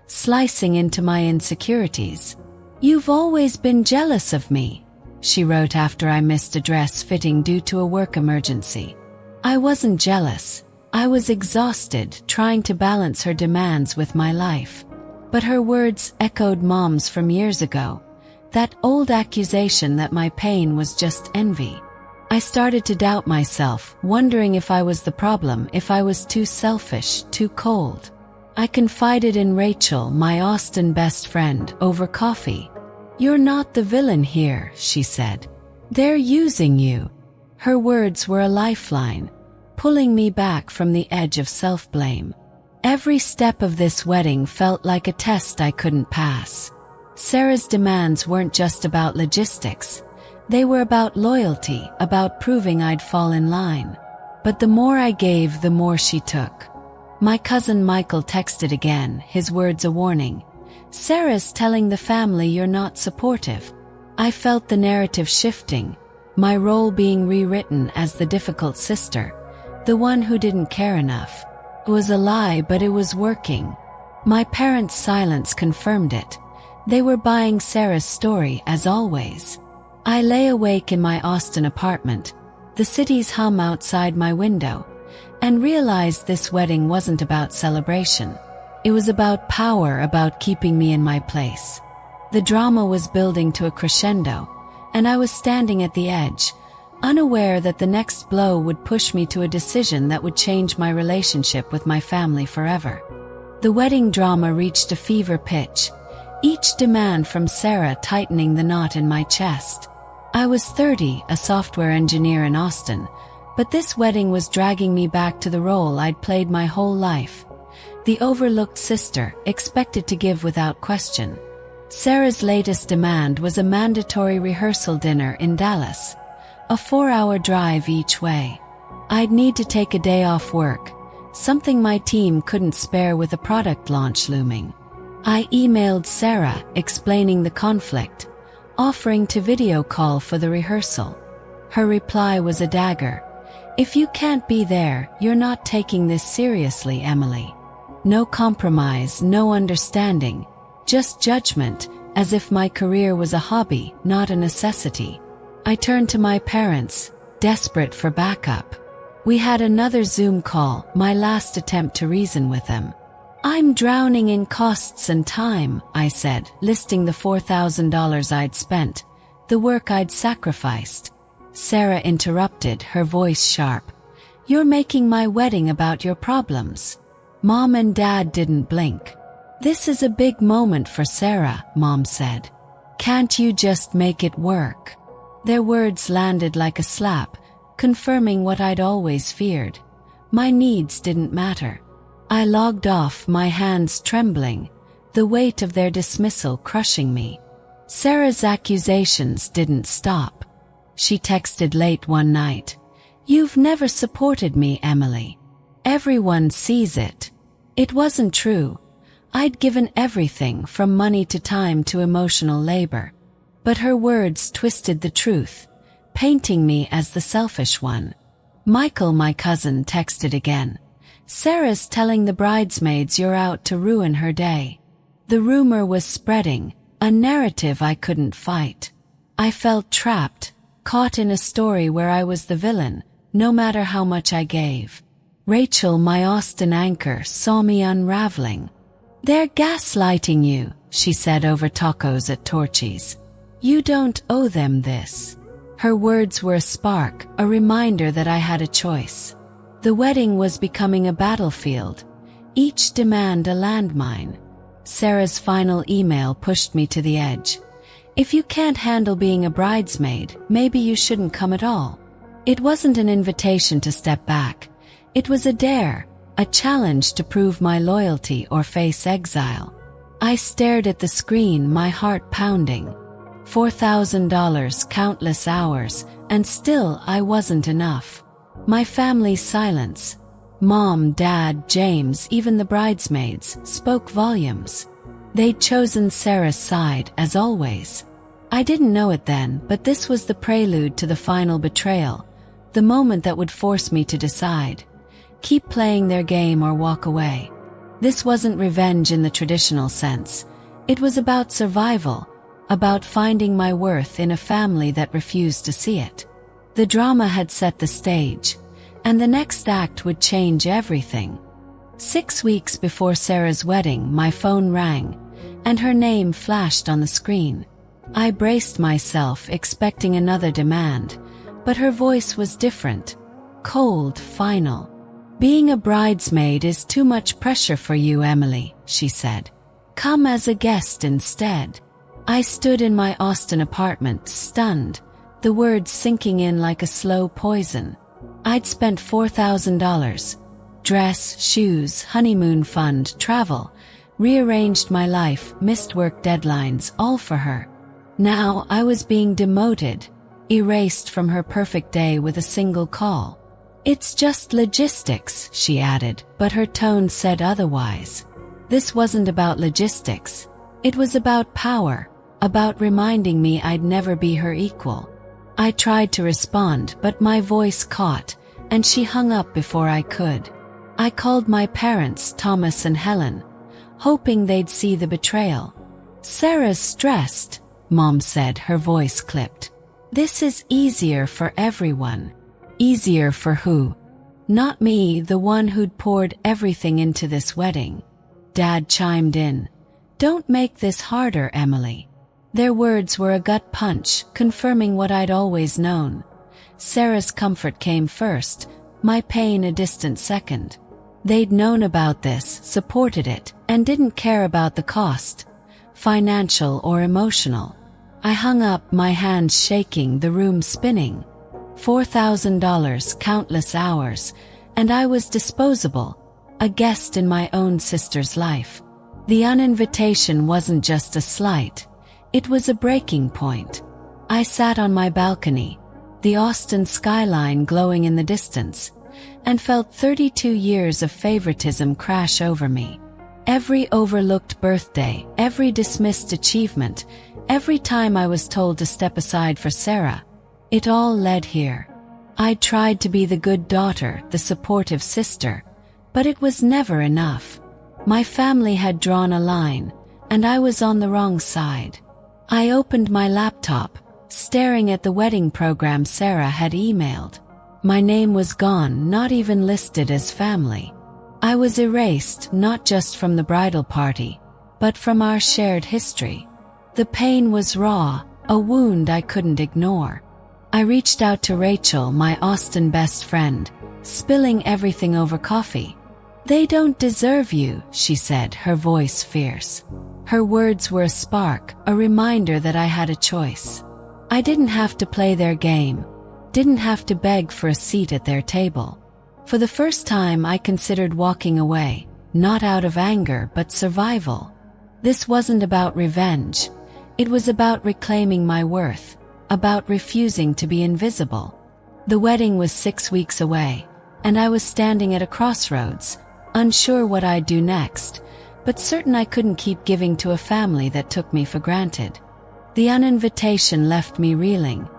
[SPEAKER 1] slicing into my insecurities. You've always been jealous of me, she wrote after I missed a dress fitting due to a work emergency. I wasn't jealous. I was exhausted trying to balance her demands with my life. But her words echoed Mom's from years ago, that old accusation that my pain was just envy. I started to doubt myself, wondering if I was the problem, if I was too selfish, too cold. I confided in Rachel, my Austin best friend, over coffee. You're not the villain here, she said. They're using you. Her words were a lifeline, pulling me back from the edge of self-blame. Every step of this wedding felt like a test I couldn't pass. Sarah's demands weren't just about logistics. They were about loyalty, about proving I'd fall in line. But the more I gave, the more she took. My cousin Michael texted again, his words a warning. Sarah's telling the family you're not supportive. I felt the narrative shifting, my role being rewritten as the difficult sister, the one who didn't care enough. It was a lie, but it was working. My parents' silence confirmed it. They were buying Sarah's story, as always. I lay awake in my Austin apartment, the city's hum outside my window, and realized this wedding wasn't about celebration. It was about power, about keeping me in my place. The drama was building to a crescendo, and I was standing at the edge, unaware that the next blow would push me to a decision that would change my relationship with my family forever. The wedding drama reached a fever pitch, each demand from Sarah tightening the knot in my chest. I was 30, a software engineer in Austin, but this wedding was dragging me back to the role I'd played my whole life. The overlooked sister, expected to give without question. Sarah's latest demand was a mandatory rehearsal dinner in Dallas, a 4-hour drive each way. I'd need to take a day off work, something my team couldn't spare with a product launch looming. I emailed Sarah, explaining the conflict, offering to video call for the rehearsal. Her reply was a dagger. If you can't be there, you're not taking this seriously, Emily. No compromise, no understanding, just judgment, as if my career was a hobby, not a necessity. I turned to my parents, desperate for backup. We had another Zoom call, my last attempt to reason with them. I'm drowning in costs and time, I said, listing the $4,000 I'd spent, the work I'd sacrificed. Sarah interrupted, her voice sharp. You're making my wedding about your problems. Mom and Dad didn't blink. This is a big moment for Sarah, Mom said. Can't you just make it work? Their words landed like a slap, confirming what I'd always feared. My needs didn't matter. I logged off, my hands trembling, the weight of their dismissal crushing me. Sarah's accusations didn't stop. She texted late one night. "You've never supported me, Emily. Everyone sees it." It wasn't true. I'd given everything from money to time to emotional labor. But her words twisted the truth, painting me as the selfish one. Michael, my cousin, texted again. "Sarah's telling the bridesmaids you're out to ruin her day." The rumor was spreading, a narrative I couldn't fight. I felt trapped, caught in a story where I was the villain, no matter how much I gave. Rachel, my Austin anchor, saw me unraveling. "They're gaslighting you," she said over tacos at Torchy's. "You don't owe them this." Her words were a spark, a reminder that I had a choice. The wedding was becoming a battlefield, each demand a landmine. Sarah's final email pushed me to the edge. "If you can't handle being a bridesmaid, maybe you shouldn't come at all." It wasn't an invitation to step back. It was a dare, a challenge to prove my loyalty or face exile. I stared at the screen, my heart pounding. $4,000, countless hours, and still I wasn't enough. My family's silence, Mom, Dad, James, even the bridesmaids, spoke volumes. They'd chosen Sarah's side, as always. I didn't know it then, but this was the prelude to the final betrayal, the moment that would force me to decide. Keep playing their game or walk away. This wasn't revenge in the traditional sense. It was about survival, about finding my worth in a family that refused to see it. The drama had set the stage, and the next act would change everything. 6 weeks before Sarah's wedding, my phone rang, and her name flashed on the screen. I braced myself, expecting another demand, but her voice was different, cold, final. "Being a bridesmaid is too much pressure for you, Emily," she said. "Come as a guest instead." I stood in my Austin apartment, stunned, the words sinking in like a slow poison. I'd spent $4,000. Dress, shoes, honeymoon fund, travel, rearranged my life, missed work deadlines, all for her. Now I was being demoted, erased from her perfect day with a single call. "It's just logistics," she added, but her tone said otherwise. This wasn't about logistics. It was about power, about reminding me I'd never be her equal. I tried to respond, but my voice caught, and she hung up before I could. I called my parents, Thomas and Helen, hoping they'd see the betrayal. "Sarah's stressed," Mom said, her voice clipped. "This is easier for everyone." Easier for who? Not me, the one who'd poured everything into this wedding. Dad chimed in. "Don't make this harder, Emily." Their words were a gut punch, confirming what I'd always known. Sarah's comfort came first, my pain a distant second. They'd known about this, supported it, and didn't care about the cost, financial or emotional. I hung up, my hands shaking, the room spinning. $4,000, countless hours, and I was disposable, a guest in my own sister's life. The uninvitation wasn't just a slight, it was a breaking point. I sat on my balcony, the Austin skyline glowing in the distance, and felt 32 years of favoritism crash over me. Every overlooked birthday, every dismissed achievement, every time I was told to step aside for Sarah, it all led here. I tried to be the good daughter, the supportive sister, but it was never enough. My family had drawn a line, and I was on the wrong side. I opened my laptop, staring at the wedding program Sarah had emailed. My name was gone, not even listed as family. I was erased, not just from the bridal party, but from our shared history. The pain was raw, a wound I couldn't ignore. I reached out to Rachel, my Austin best friend, spilling everything over coffee. "They don't deserve you," she said, her voice fierce. Her words were a spark, a reminder that I had a choice. I didn't have to play their game, didn't have to beg for a seat at their table. For the first time, I considered walking away, not out of anger but survival. This wasn't about revenge. It was about reclaiming my worth, about refusing to be invisible. The wedding was 6 weeks away, and I was standing at a crossroads, unsure what I'd do next, but certain I couldn't keep giving to a family that took me for granted. The uninvitation left me reeling,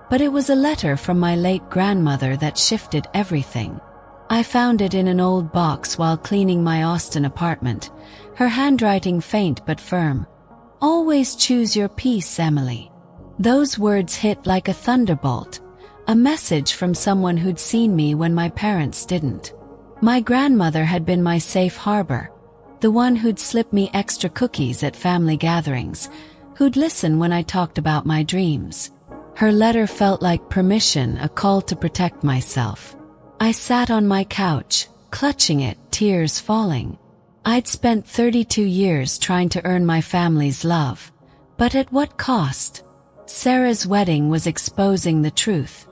[SPEAKER 1] but it was a letter from my late grandmother that shifted everything. I found it in an old box while cleaning my Austin apartment, her handwriting faint but firm. "Always choose your peace, Emily." Those words hit like a thunderbolt, a message from someone who'd seen me when my parents didn't. My grandmother had been my safe harbor, the one who'd slip me extra cookies at family gatherings, who'd listen when I talked about my dreams. Her letter felt like permission, a call to protect myself. I sat on my couch, clutching it, tears falling. I'd spent 32 years trying to earn my family's love, but at what cost? Sarah's wedding was exposing the truth.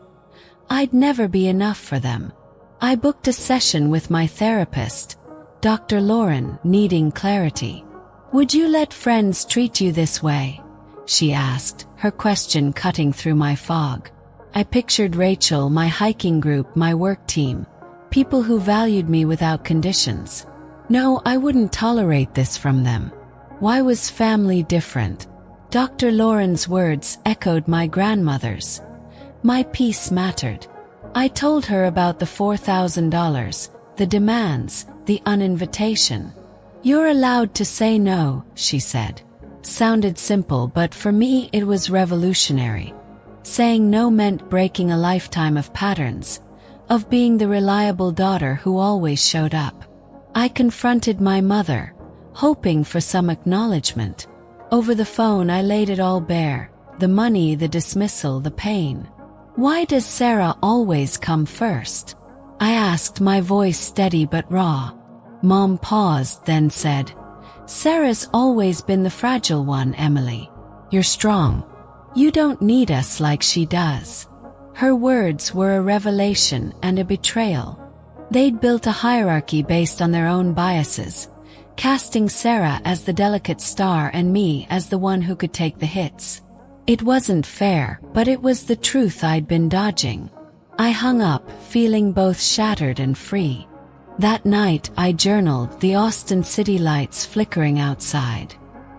[SPEAKER 1] I'd never be enough for them. I booked a session with my therapist, Dr. Lauren, needing clarity. "Would you let friends treat you this way?" she asked, her question cutting through my fog. I pictured Rachel, my hiking group, my work team, people who valued me without conditions. No, I wouldn't tolerate this from them. Why was family different? Dr. Lauren's words echoed my grandmother's. My peace mattered. I told her about the $4,000, the demands, the uninvitation. "You're allowed to say no," she said. Sounded simple, but for me it was revolutionary. Saying no meant breaking a lifetime of patterns, of being the reliable daughter who always showed up. I confronted my mother, hoping for some acknowledgement. Over the phone I laid it all bare, the money, the dismissal, the pain. "Why does Sarah always come first?" I asked, my voice steady but raw. Mom paused, then said, "Sarah's always been the fragile one, Emily. You're strong. You don't need us like she does." Her words were a revelation and a betrayal. They'd built a hierarchy based on their own biases, casting Sarah as the delicate star and me as the one who could take the hits. It wasn't fair, but it was the truth I'd been dodging. I hung up, feeling both shattered and free. That night I journaled, the Austin city lights flickering outside.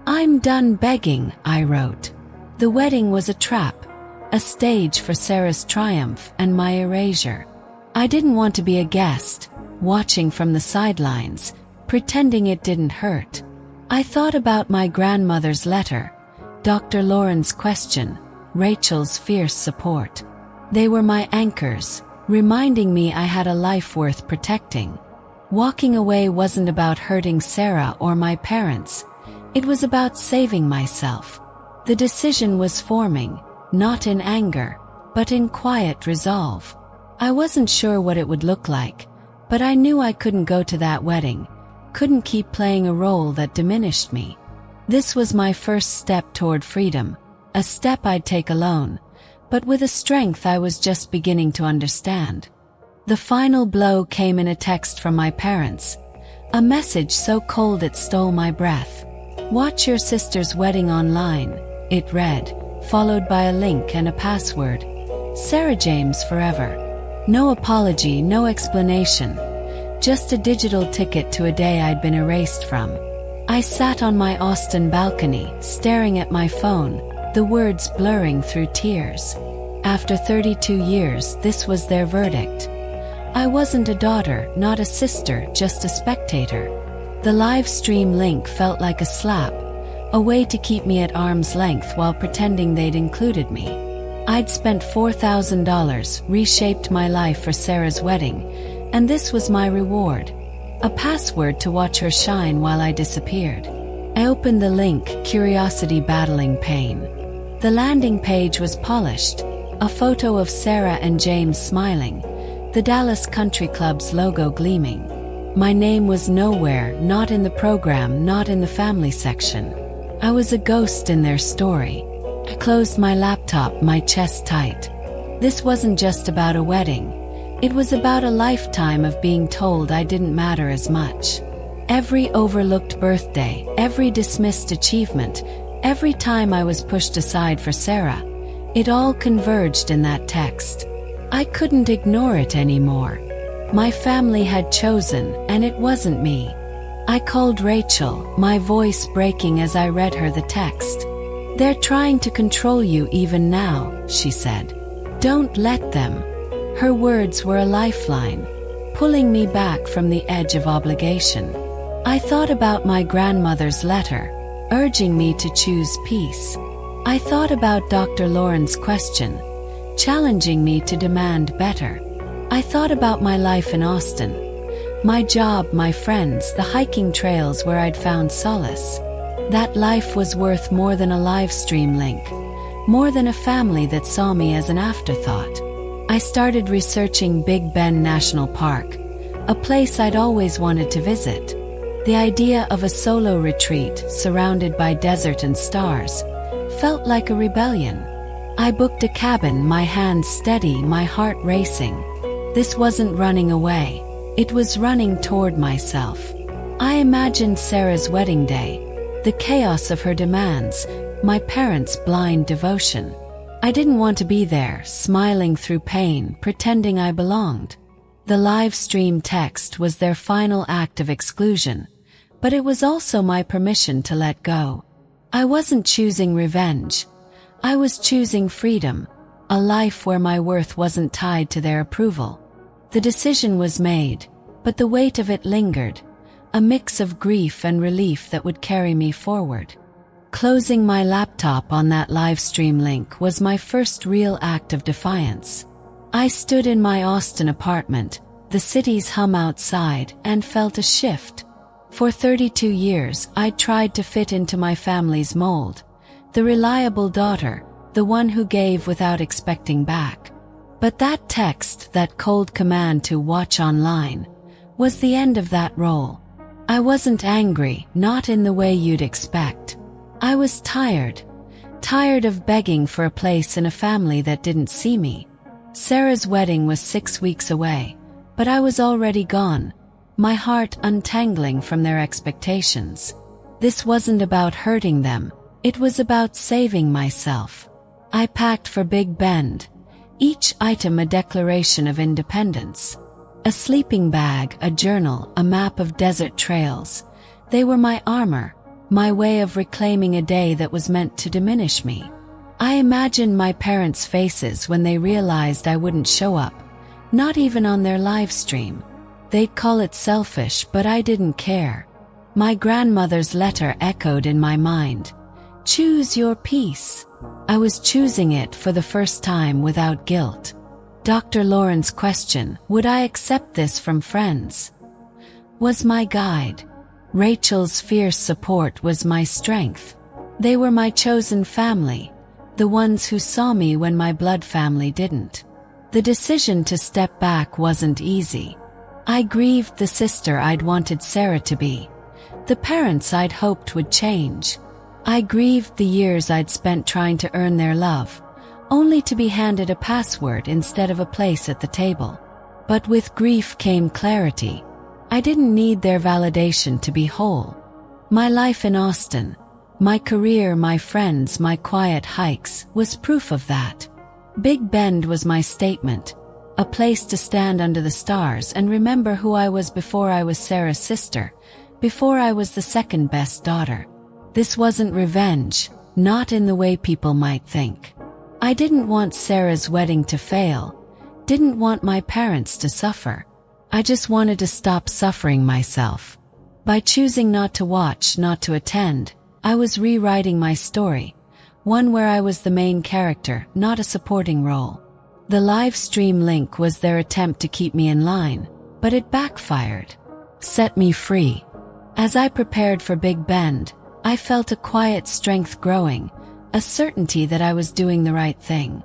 [SPEAKER 1] "I'm done begging," I wrote. The wedding was a trap, a stage for Sarah's triumph and my erasure. I didn't want to be a guest, watching from the sidelines, pretending it didn't hurt. I thought about my grandmother's letter, Dr. Lauren's question, Rachel's fierce support. They were my anchors, reminding me I had a life worth protecting. Walking away wasn't about hurting Sarah or my parents. It was about saving myself. The decision was forming, not in anger, but in quiet resolve. I wasn't sure what it would look like, but I knew I couldn't go to that wedding, couldn't keep playing a role that diminished me. This was my first step toward freedom, a step I'd take alone, but with a strength I was just beginning to understand. The final blow came in a text from my parents, a message so cold it stole my breath. "Watch your sister's wedding online," it read, followed by a link and a password. Sarah James forever. No apology, no explanation, just a digital ticket to a day I'd been erased from. I sat on my Austin balcony, staring at my phone, the words blurring through tears. After 32 years, this was their verdict. I wasn't a daughter, not a sister, just a spectator. The live stream link felt like a slap, a way to keep me at arm's length while pretending they'd included me. I'd spent $4,000, reshaped my life for Sarah's wedding, and this was my reward. A password to watch her shine while I disappeared. I opened the link, curiosity battling pain. The landing page was polished, a photo of Sarah and James smiling, the Dallas Country Club's logo gleaming. My name was nowhere, not in the program, not in the family section. I was a ghost in their story. I closed my laptop, my chest tight. This wasn't just about a wedding. It was about a lifetime of being told I didn't matter as much. Every overlooked birthday, every dismissed achievement, every time I was pushed aside for Sarah, It all converged in that text. I couldn't ignore it anymore. My family had chosen, and it wasn't me. I called Rachel, my voice breaking as I read her the text. "They're trying to control you even now," she said. "Don't let them." Her words were a lifeline, pulling me back from the edge of obligation. I thought about my grandmother's letter, urging me to choose peace. I thought about Dr. Lauren's question, challenging me to demand better. I thought about my life in Austin, my job, my friends, the hiking trails where I'd found solace. That life was worth more than a live stream link, more than a family that saw me as an afterthought. I started researching Big Bend National Park, a place I'd always wanted to visit. The idea of a solo retreat surrounded by desert and stars felt like a rebellion. I booked a cabin, my hands steady, my heart racing. This wasn't running away. It was running toward myself. I imagined Sarah's wedding day, the chaos of her demands, my parents' blind devotion. I didn't want to be there, smiling through pain, pretending I belonged. The live stream text was their final act of exclusion, but it was also my permission to let go. I wasn't choosing revenge. I was choosing freedom, a life where my worth wasn't tied to their approval. The decision was made, but the weight of it lingered, a mix of grief and relief that would carry me forward. Closing my laptop on that live stream link was my first real act of defiance. I stood in my Austin apartment, the city's hum outside, and felt a shift. For 32 years, I'd tried to fit into my family's mold, the reliable daughter, the one who gave without expecting back. But that text, that cold command to watch online, was the end of that role. I wasn't angry, not in the way you'd expect. I was tired of begging for a place in a family that didn't see me. Sarah's wedding was 6 weeks away, but I was already gone, my heart untangling from their expectations. This wasn't about hurting them, it was about saving myself. I packed for Big Bend, each item a declaration of independence. A sleeping bag, a journal, a map of desert trails. They were my armor, my way of reclaiming a day that was meant to diminish me. I imagined my parents' faces when they realized I wouldn't show up, not even on their live stream. They'd call it selfish, but I didn't care. My grandmother's letter echoed in my mind. Choose your peace. I was choosing it for the first time without guilt. Dr. Lauren's question, would I accept this from friends, was my guide. Rachel's fierce support was my strength. They were my chosen family, the ones who saw me when my blood family didn't. The decision to step back wasn't easy. I grieved the sister I'd wanted Sarah to be, the parents I'd hoped would change. I grieved the years I'd spent trying to earn their love, only to be handed a password instead of a place at the table. But with grief came clarity. I didn't need their validation to be whole. My life in Austin, my career, my friends, my quiet hikes, was proof of that. Big Bend was my statement, a place to stand under the stars and remember who I was before I was Sarah's sister, before I was the second best daughter. This wasn't revenge, not in the way people might think. I didn't want Sarah's wedding to fail, didn't want my parents to suffer. I just wanted to stop suffering myself. By choosing not to watch, not to attend, I was rewriting my story, one where I was the main character, not a supporting role. The live stream link was their attempt to keep me in line, but it backfired. Set me free. As I prepared for Big Bend, I felt a quiet strength growing, a certainty that I was doing the right thing.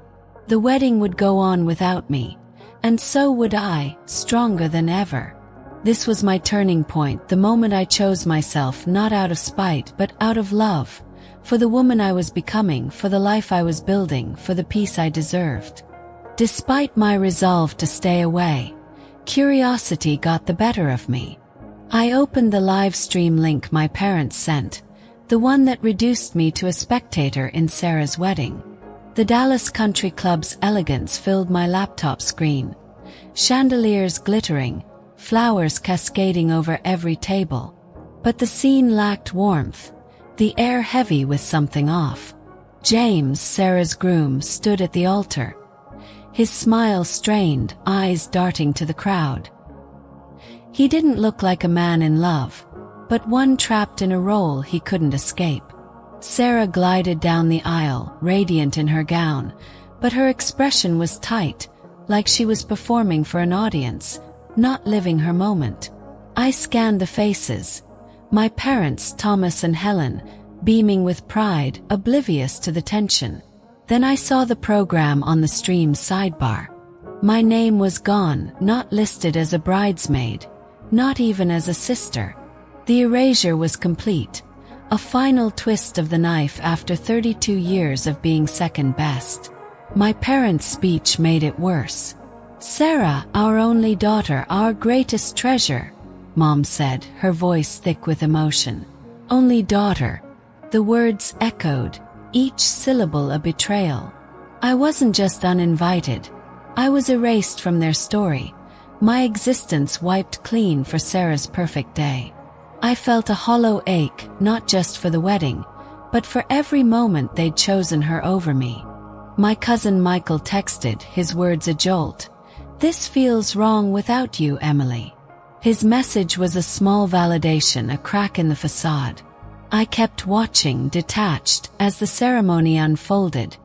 [SPEAKER 1] The wedding would go on without me, and so would I, stronger than ever. This was my turning point, the moment I chose myself not out of spite but out of love, for the woman I was becoming, for the life I was building, for the peace I deserved. Despite my resolve to stay away, curiosity got the better of me. I opened the live stream link my parents sent, the one that reduced me to a spectator in Sarah's wedding. The Dallas Country Club's elegance filled my laptop screen. Chandeliers glittering, flowers cascading over every table. But the scene lacked warmth, the air heavy with something off. James, Sarah's groom, stood at the altar. His smile strained, eyes darting to the crowd. He didn't look like a man in love, but one trapped in a role he couldn't escape. Sarah glided down the aisle, radiant in her gown, but her expression was tight, like she was performing for an audience, not living her moment. I scanned the faces. My parents, Thomas and Helen, beaming with pride, oblivious to the tension. Then I saw the program on the stream's sidebar. My name was gone, not listed as a bridesmaid, not even as a sister. The erasure was complete, a final twist of the knife after 32 years of being second best. My parents' speech made it worse. "Sarah, our only daughter, our greatest treasure," Mom said, her voice thick with emotion. "Only daughter." The words echoed, each syllable a betrayal. I wasn't just uninvited. I was erased from their story, my existence wiped clean for Sarah's perfect day. I felt a hollow ache, not just for the wedding, but for every moment they'd chosen her over me. My cousin Michael texted, his words a jolt. "This feels wrong without you, Emily." His message was a small validation, a crack in the facade. I kept watching, detached, as the ceremony unfolded,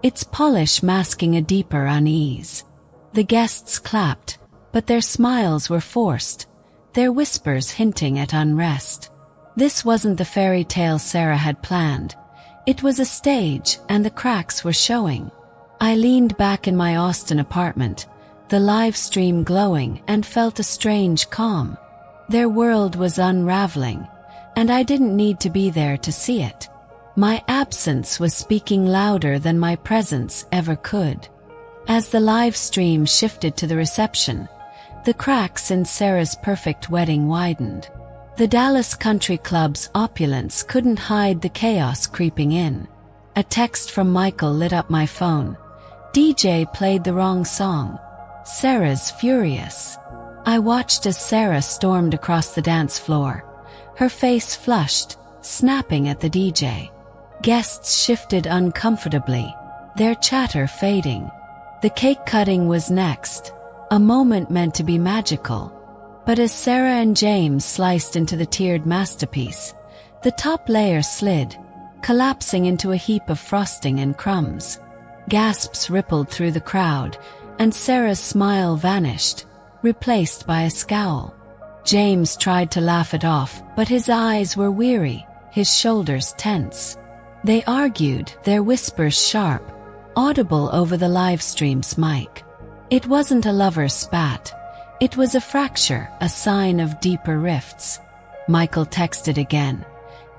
[SPEAKER 1] its polish masking a deeper unease. The guests clapped, but their smiles were forced, their whispers hinting at unrest. This wasn't the fairy tale Sarah had planned. It was a stage, and the cracks were showing. I leaned back in my Austin apartment, the live stream glowing, and felt a strange calm. Their world was unraveling, and I didn't need to be there to see it. My absence was speaking louder than my presence ever could. As the live stream shifted to the reception, the cracks in Sarah's perfect wedding widened. The Dallas Country Club's opulence couldn't hide the chaos creeping in. A text from Michael lit up my phone. DJ played the wrong song. Sarah's furious. I watched as Sarah stormed across the dance floor, her face flushed, snapping at the DJ. Guests shifted uncomfortably, their chatter fading. The cake cutting was next, a moment meant to be magical. But as Sarah and James sliced into the tiered masterpiece, the top layer slid, collapsing into a heap of frosting and crumbs. Gasps rippled through the crowd, and Sarah's smile vanished, replaced by a scowl. James tried to laugh it off, but his eyes were weary, his shoulders tense. They argued, their whispers sharp, audible over the live stream's mic. It wasn't a lover's spat. It was a fracture, a sign of deeper rifts. Michael texted again.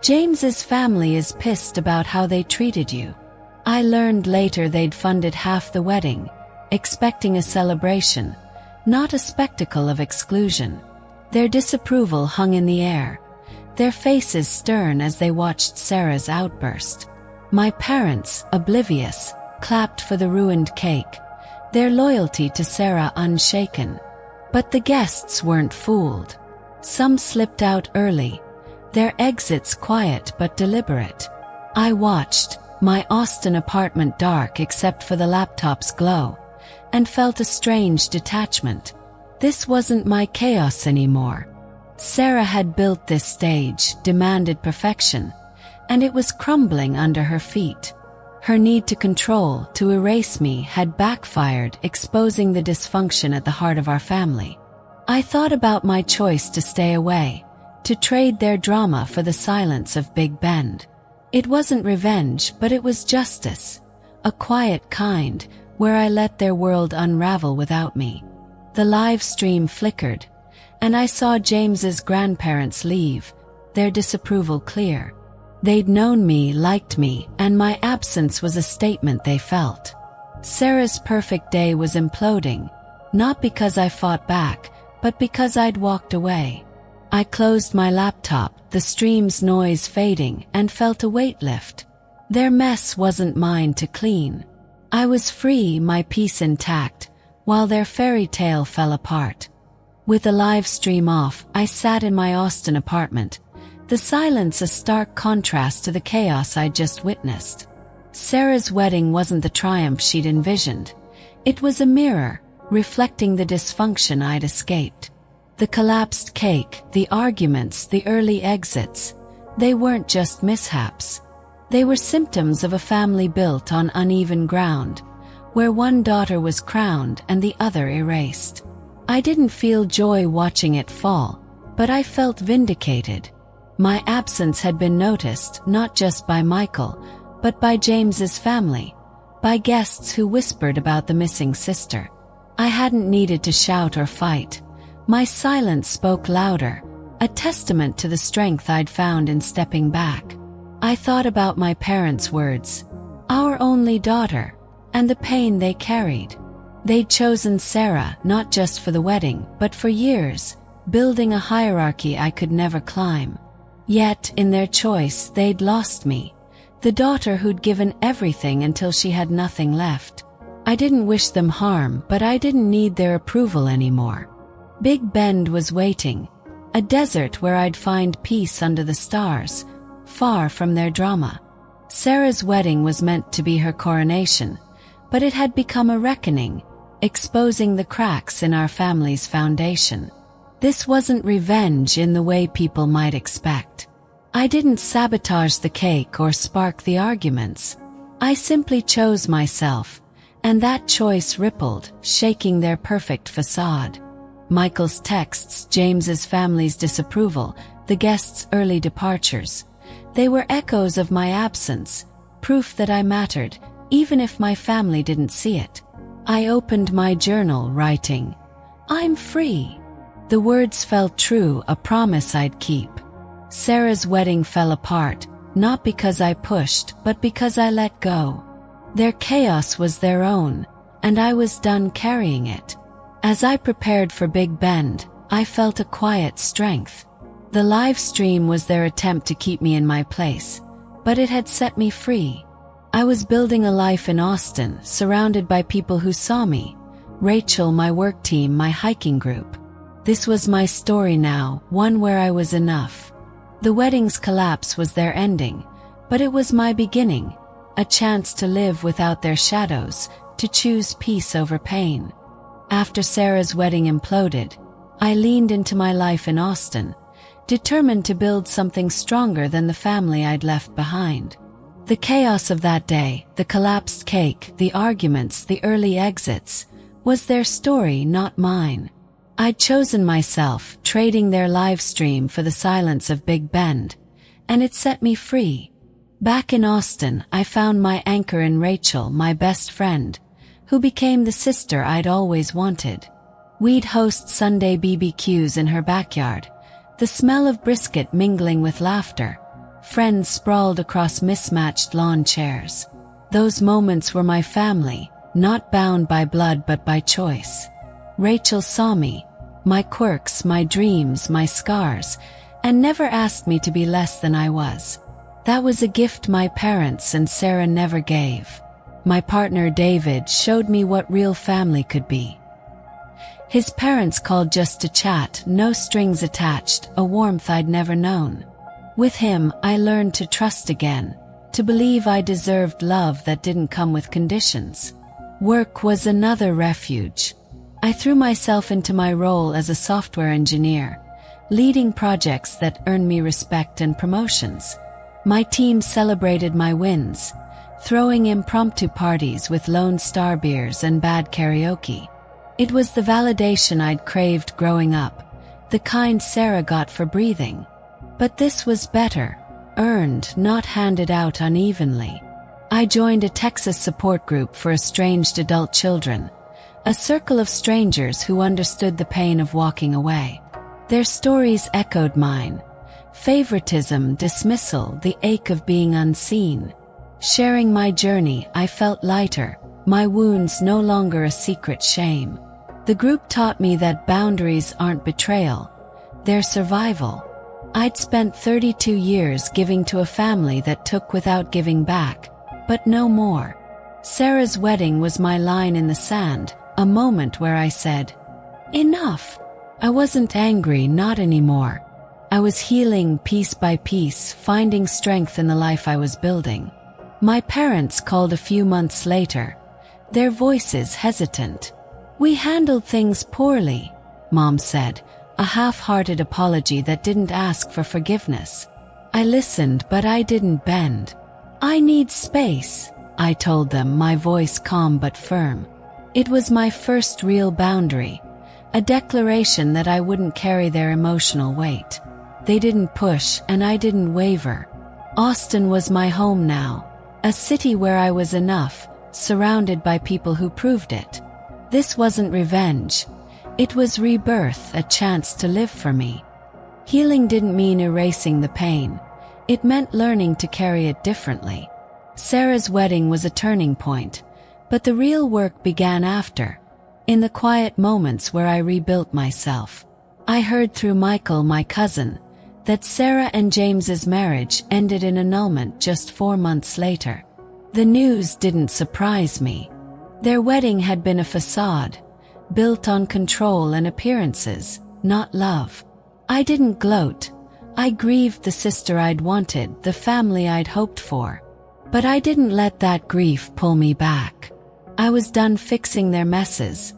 [SPEAKER 1] "James's family is pissed about how they treated you." I learned later they'd funded half the wedding, expecting a celebration, not a spectacle of exclusion. Their disapproval hung in the air, their faces stern as they watched Sarah's outburst. My parents, oblivious, clapped for the ruined cake, their loyalty to Sarah unshaken. But the guests weren't fooled. Some slipped out early, their exits quiet but deliberate. I watched, my Austin apartment dark except for the laptop's glow, and felt a strange detachment. This wasn't my chaos anymore. Sarah had built this stage, demanded perfection, and it was crumbling under her feet. Her need to control, to erase me, had backfired, exposing the dysfunction at the heart of our family. I thought about my choice to stay away, to trade their drama for the silence of Big Bend. It wasn't revenge, but it was justice, a quiet kind, where I let their world unravel without me. The live stream flickered, and I saw James's grandparents leave, their disapproval clear. They'd known me, liked me, and my absence was a statement they felt. Sarah's perfect day was imploding, not because I fought back, but because I'd walked away. I closed my laptop, the stream's noise fading, and felt a weight lift. Their mess wasn't mine to clean. I was free, my peace intact, while their fairy tale fell apart. With the live stream off, I sat in my Austin apartment, the silence a stark contrast to the chaos I'd just witnessed. Sarah's wedding wasn't the triumph she'd envisioned. It was a mirror, reflecting the dysfunction I'd escaped. The collapsed cake, the arguments, the early exits, they weren't just mishaps. They were symptoms of a family built on uneven ground, where one daughter was crowned and the other erased. I didn't feel joy watching it fall, but I felt vindicated. My absence had been noticed not just by Michael, but by James's family, by guests who whispered about the missing sister. I hadn't needed to shout or fight. My silence spoke louder, a testament to the strength I'd found in stepping back. I thought about my parents' words, our only daughter, and the pain they carried. They'd chosen Sarah not just for the wedding, but for years, building a hierarchy I could never climb. Yet, in their choice, they'd lost me, the daughter who'd given everything until she had nothing left. I didn't wish them harm, but I didn't need their approval anymore. Big Bend was waiting, a desert where I'd find peace under the stars, far from their drama. Sarah's wedding was meant to be her coronation, but it had become a reckoning, exposing the cracks in our family's foundation. This wasn't revenge in the way people might expect. I didn't sabotage the cake or spark the arguments. I simply chose myself, and that choice rippled, shaking their perfect facade. Michael's texts, James's family's disapproval, the guests' early departures. They were echoes of my absence, proof that I mattered, even if my family didn't see it. I opened my journal, writing, "I'm free." The words felt true, a promise I'd keep. Sarah's wedding fell apart, not because I pushed, but because I let go. Their chaos was their own, and I was done carrying it. As I prepared for Big Bend, I felt a quiet strength. The live stream was their attempt to keep me in my place, but it had set me free. I was building a life in Austin, surrounded by people who saw me. Rachel, my work team, my hiking group. This was my story now, one where I was enough. The wedding's collapse was their ending, but it was my beginning, a chance to live without their shadows, to choose peace over pain. After Sarah's wedding imploded, I leaned into my life in Austin, determined to build something stronger than the family I'd left behind. The chaos of that day, the collapsed cake, the arguments, the early exits, was their story, not mine. I'd chosen myself, trading their live stream for the silence of Big Bend, and it set me free. Back in Austin, I found my anchor in Rachel, my best friend, who became the sister I'd always wanted. We'd host Sunday BBQs in her backyard, the smell of brisket mingling with laughter, friends sprawled across mismatched lawn chairs. Those moments were my family, not bound by blood but by choice. Rachel saw me, my quirks, my dreams, my scars, and never asked me to be less than I was. That was a gift my parents and Sarah never gave. My partner David showed me what real family could be. His parents called just to chat, no strings attached, a warmth I'd never known. With him, I learned to trust again, to believe I deserved love that didn't come with conditions. Work was another refuge. I threw myself into my role as a software engineer, leading projects that earned me respect and promotions. My team celebrated my wins, throwing impromptu parties with Lone Star beers and bad karaoke. It was the validation I'd craved growing up, the kind Sarah got for breathing. But this was better, earned, not handed out unevenly. I joined a Texas support group for estranged adult children, a circle of strangers who understood the pain of walking away. Their stories echoed mine. Favoritism, dismissal, the ache of being unseen. Sharing my journey, I felt lighter, my wounds no longer a secret shame. The group taught me that boundaries aren't betrayal, they're survival. I'd spent 32 years giving to a family that took without giving back, but no more. Sarah's wedding was my line in the sand, a moment where I said, "Enough." I wasn't angry, not anymore. I was healing piece by piece, finding strength in the life I was building. My parents called a few months later, their voices hesitant. "We handled things poorly," Mom said, a half-hearted apology that didn't ask for forgiveness. I listened, but I didn't bend. "I need space," I told them, my voice calm but firm. It was my first real boundary, a declaration that I wouldn't carry their emotional weight. They didn't push, and I didn't waver. Austin was my home now, a city where I was enough, surrounded by people who proved it. This wasn't revenge. It was rebirth, a chance to live for me. Healing didn't mean erasing the pain. It meant learning to carry it differently. Sarah's wedding was a turning point, but the real work began after, in the quiet moments where I rebuilt myself. I heard through Michael, my cousin, that Sarah and James's marriage ended in annulment just 4 months later. The news didn't surprise me. Their wedding had been a facade, built on control and appearances, not love. I didn't gloat. I grieved the sister I'd wanted, the family I'd hoped for. But I didn't let that grief pull me back. I was done fixing their messes,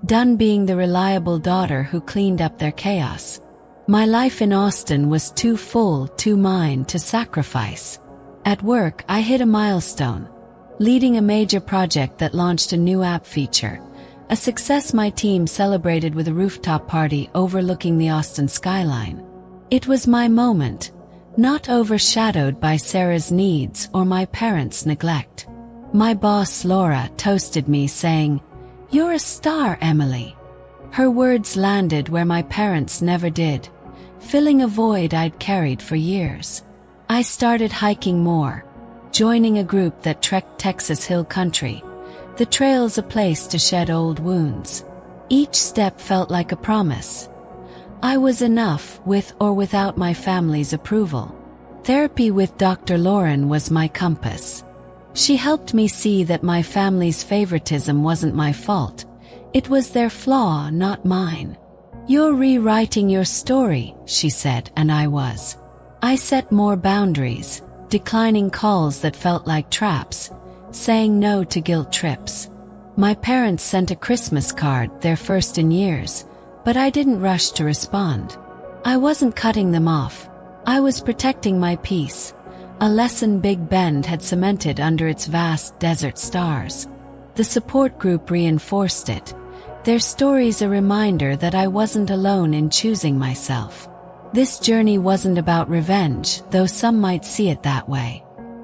[SPEAKER 1] done being the reliable daughter who cleaned up their chaos. My life in Austin was too full, too mine, to sacrifice. At work, I hit a milestone, leading a major project that launched a new app feature, a success my team celebrated with a rooftop party overlooking the Austin skyline. It was my moment, not overshadowed by Sarah's needs or my parents' neglect. My boss, Laura, toasted me, saying, "You're a star, Emily." Her words landed where my parents never did, filling a void I'd carried for years. I started hiking more, joining a group that trekked Texas Hill Country, the trail's a place to shed old wounds. Each step felt like a promise. I was enough, with or without my family's approval. Therapy with Dr. Lauren was my compass. She helped me see that my family's favoritism wasn't my fault. It was their flaw, not mine. "You're rewriting your story," she said, and I was. I set more boundaries, declining calls that felt like traps, saying no to guilt trips. My parents sent a Christmas card, their first in years, but I didn't rush to respond. I wasn't cutting them off. I was protecting my peace, a lesson Big Bend had cemented under its vast desert stars. The support group reinforced it, their stories a reminder that I wasn't alone in choosing myself. This journey wasn't about revenge, though some might see it that way.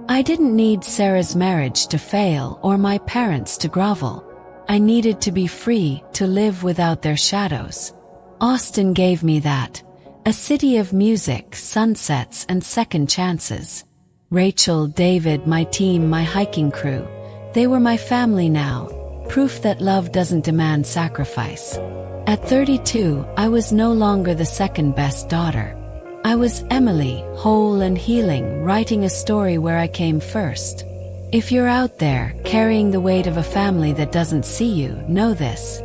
[SPEAKER 1] I didn't need Sarah's marriage to fail or my parents to grovel. I needed to be free, to live without their shadows. Austin gave me that, a city of music, sunsets, and second chances. Rachel, David, my team, my hiking crew, they were my family now, proof that love doesn't demand sacrifice. At 32, I was no longer the second best daughter. I was Emily, whole and healing, writing a story where I came first. If you're out there, carrying the weight of a family that doesn't see you, know this.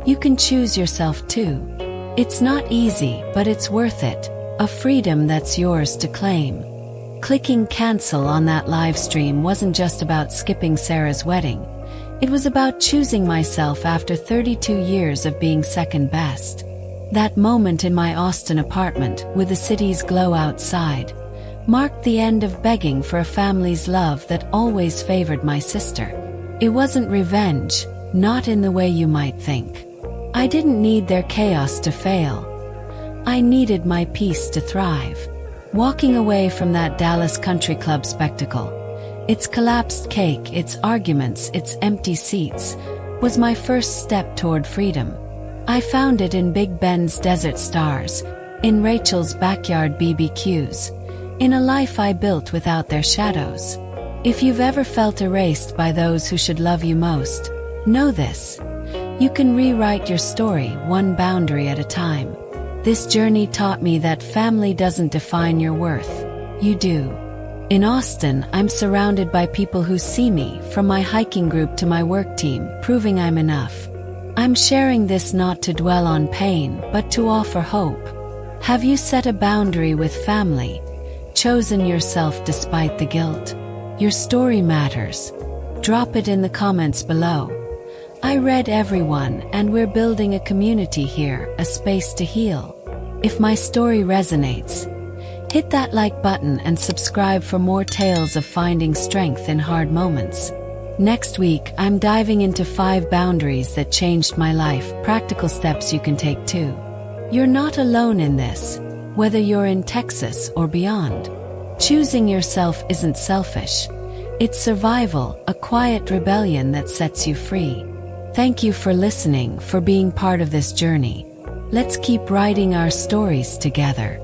[SPEAKER 1] You can choose yourself too. It's not easy, but it's worth it, a freedom that's yours to claim. Clicking cancel on that live stream wasn't just about skipping Sarah's wedding. It was about choosing myself after 32 years of being second best. That moment in my Austin apartment, with the city's glow outside, marked the end of begging for a family's love that always favored my sister. It wasn't revenge, not in the way you might think. I didn't need their chaos to fail. I needed my peace to thrive. Walking away from that Dallas Country Club spectacle, its collapsed cake, its arguments, its empty seats, was my first step toward freedom. I found it in Big Bend's desert stars, in Rachel's backyard BBQs, in a life I built without their shadows. If you've ever felt erased by those who should love you most, know this. You can rewrite your story, one boundary at a time. This journey taught me that family doesn't define your worth. You do. In Austin, I'm surrounded by people who see me, from my hiking group to my work team, proving I'm enough. I'm sharing this not to dwell on pain, but to offer hope. Have you set a boundary with family? Chosen yourself despite the guilt? Your story matters. Drop it in the comments below. I read everyone, and we're building a community here, a space to heal. If my story resonates, hit that like button and subscribe for more tales of finding strength in hard moments. Next week, I'm diving into 5 boundaries that changed my life, practical steps you can take too. You're not alone in this, whether you're in Texas or beyond. Choosing yourself isn't selfish. It's survival, a quiet rebellion that sets you free. Thank you for listening, for being part of this journey. Let's keep writing our stories together.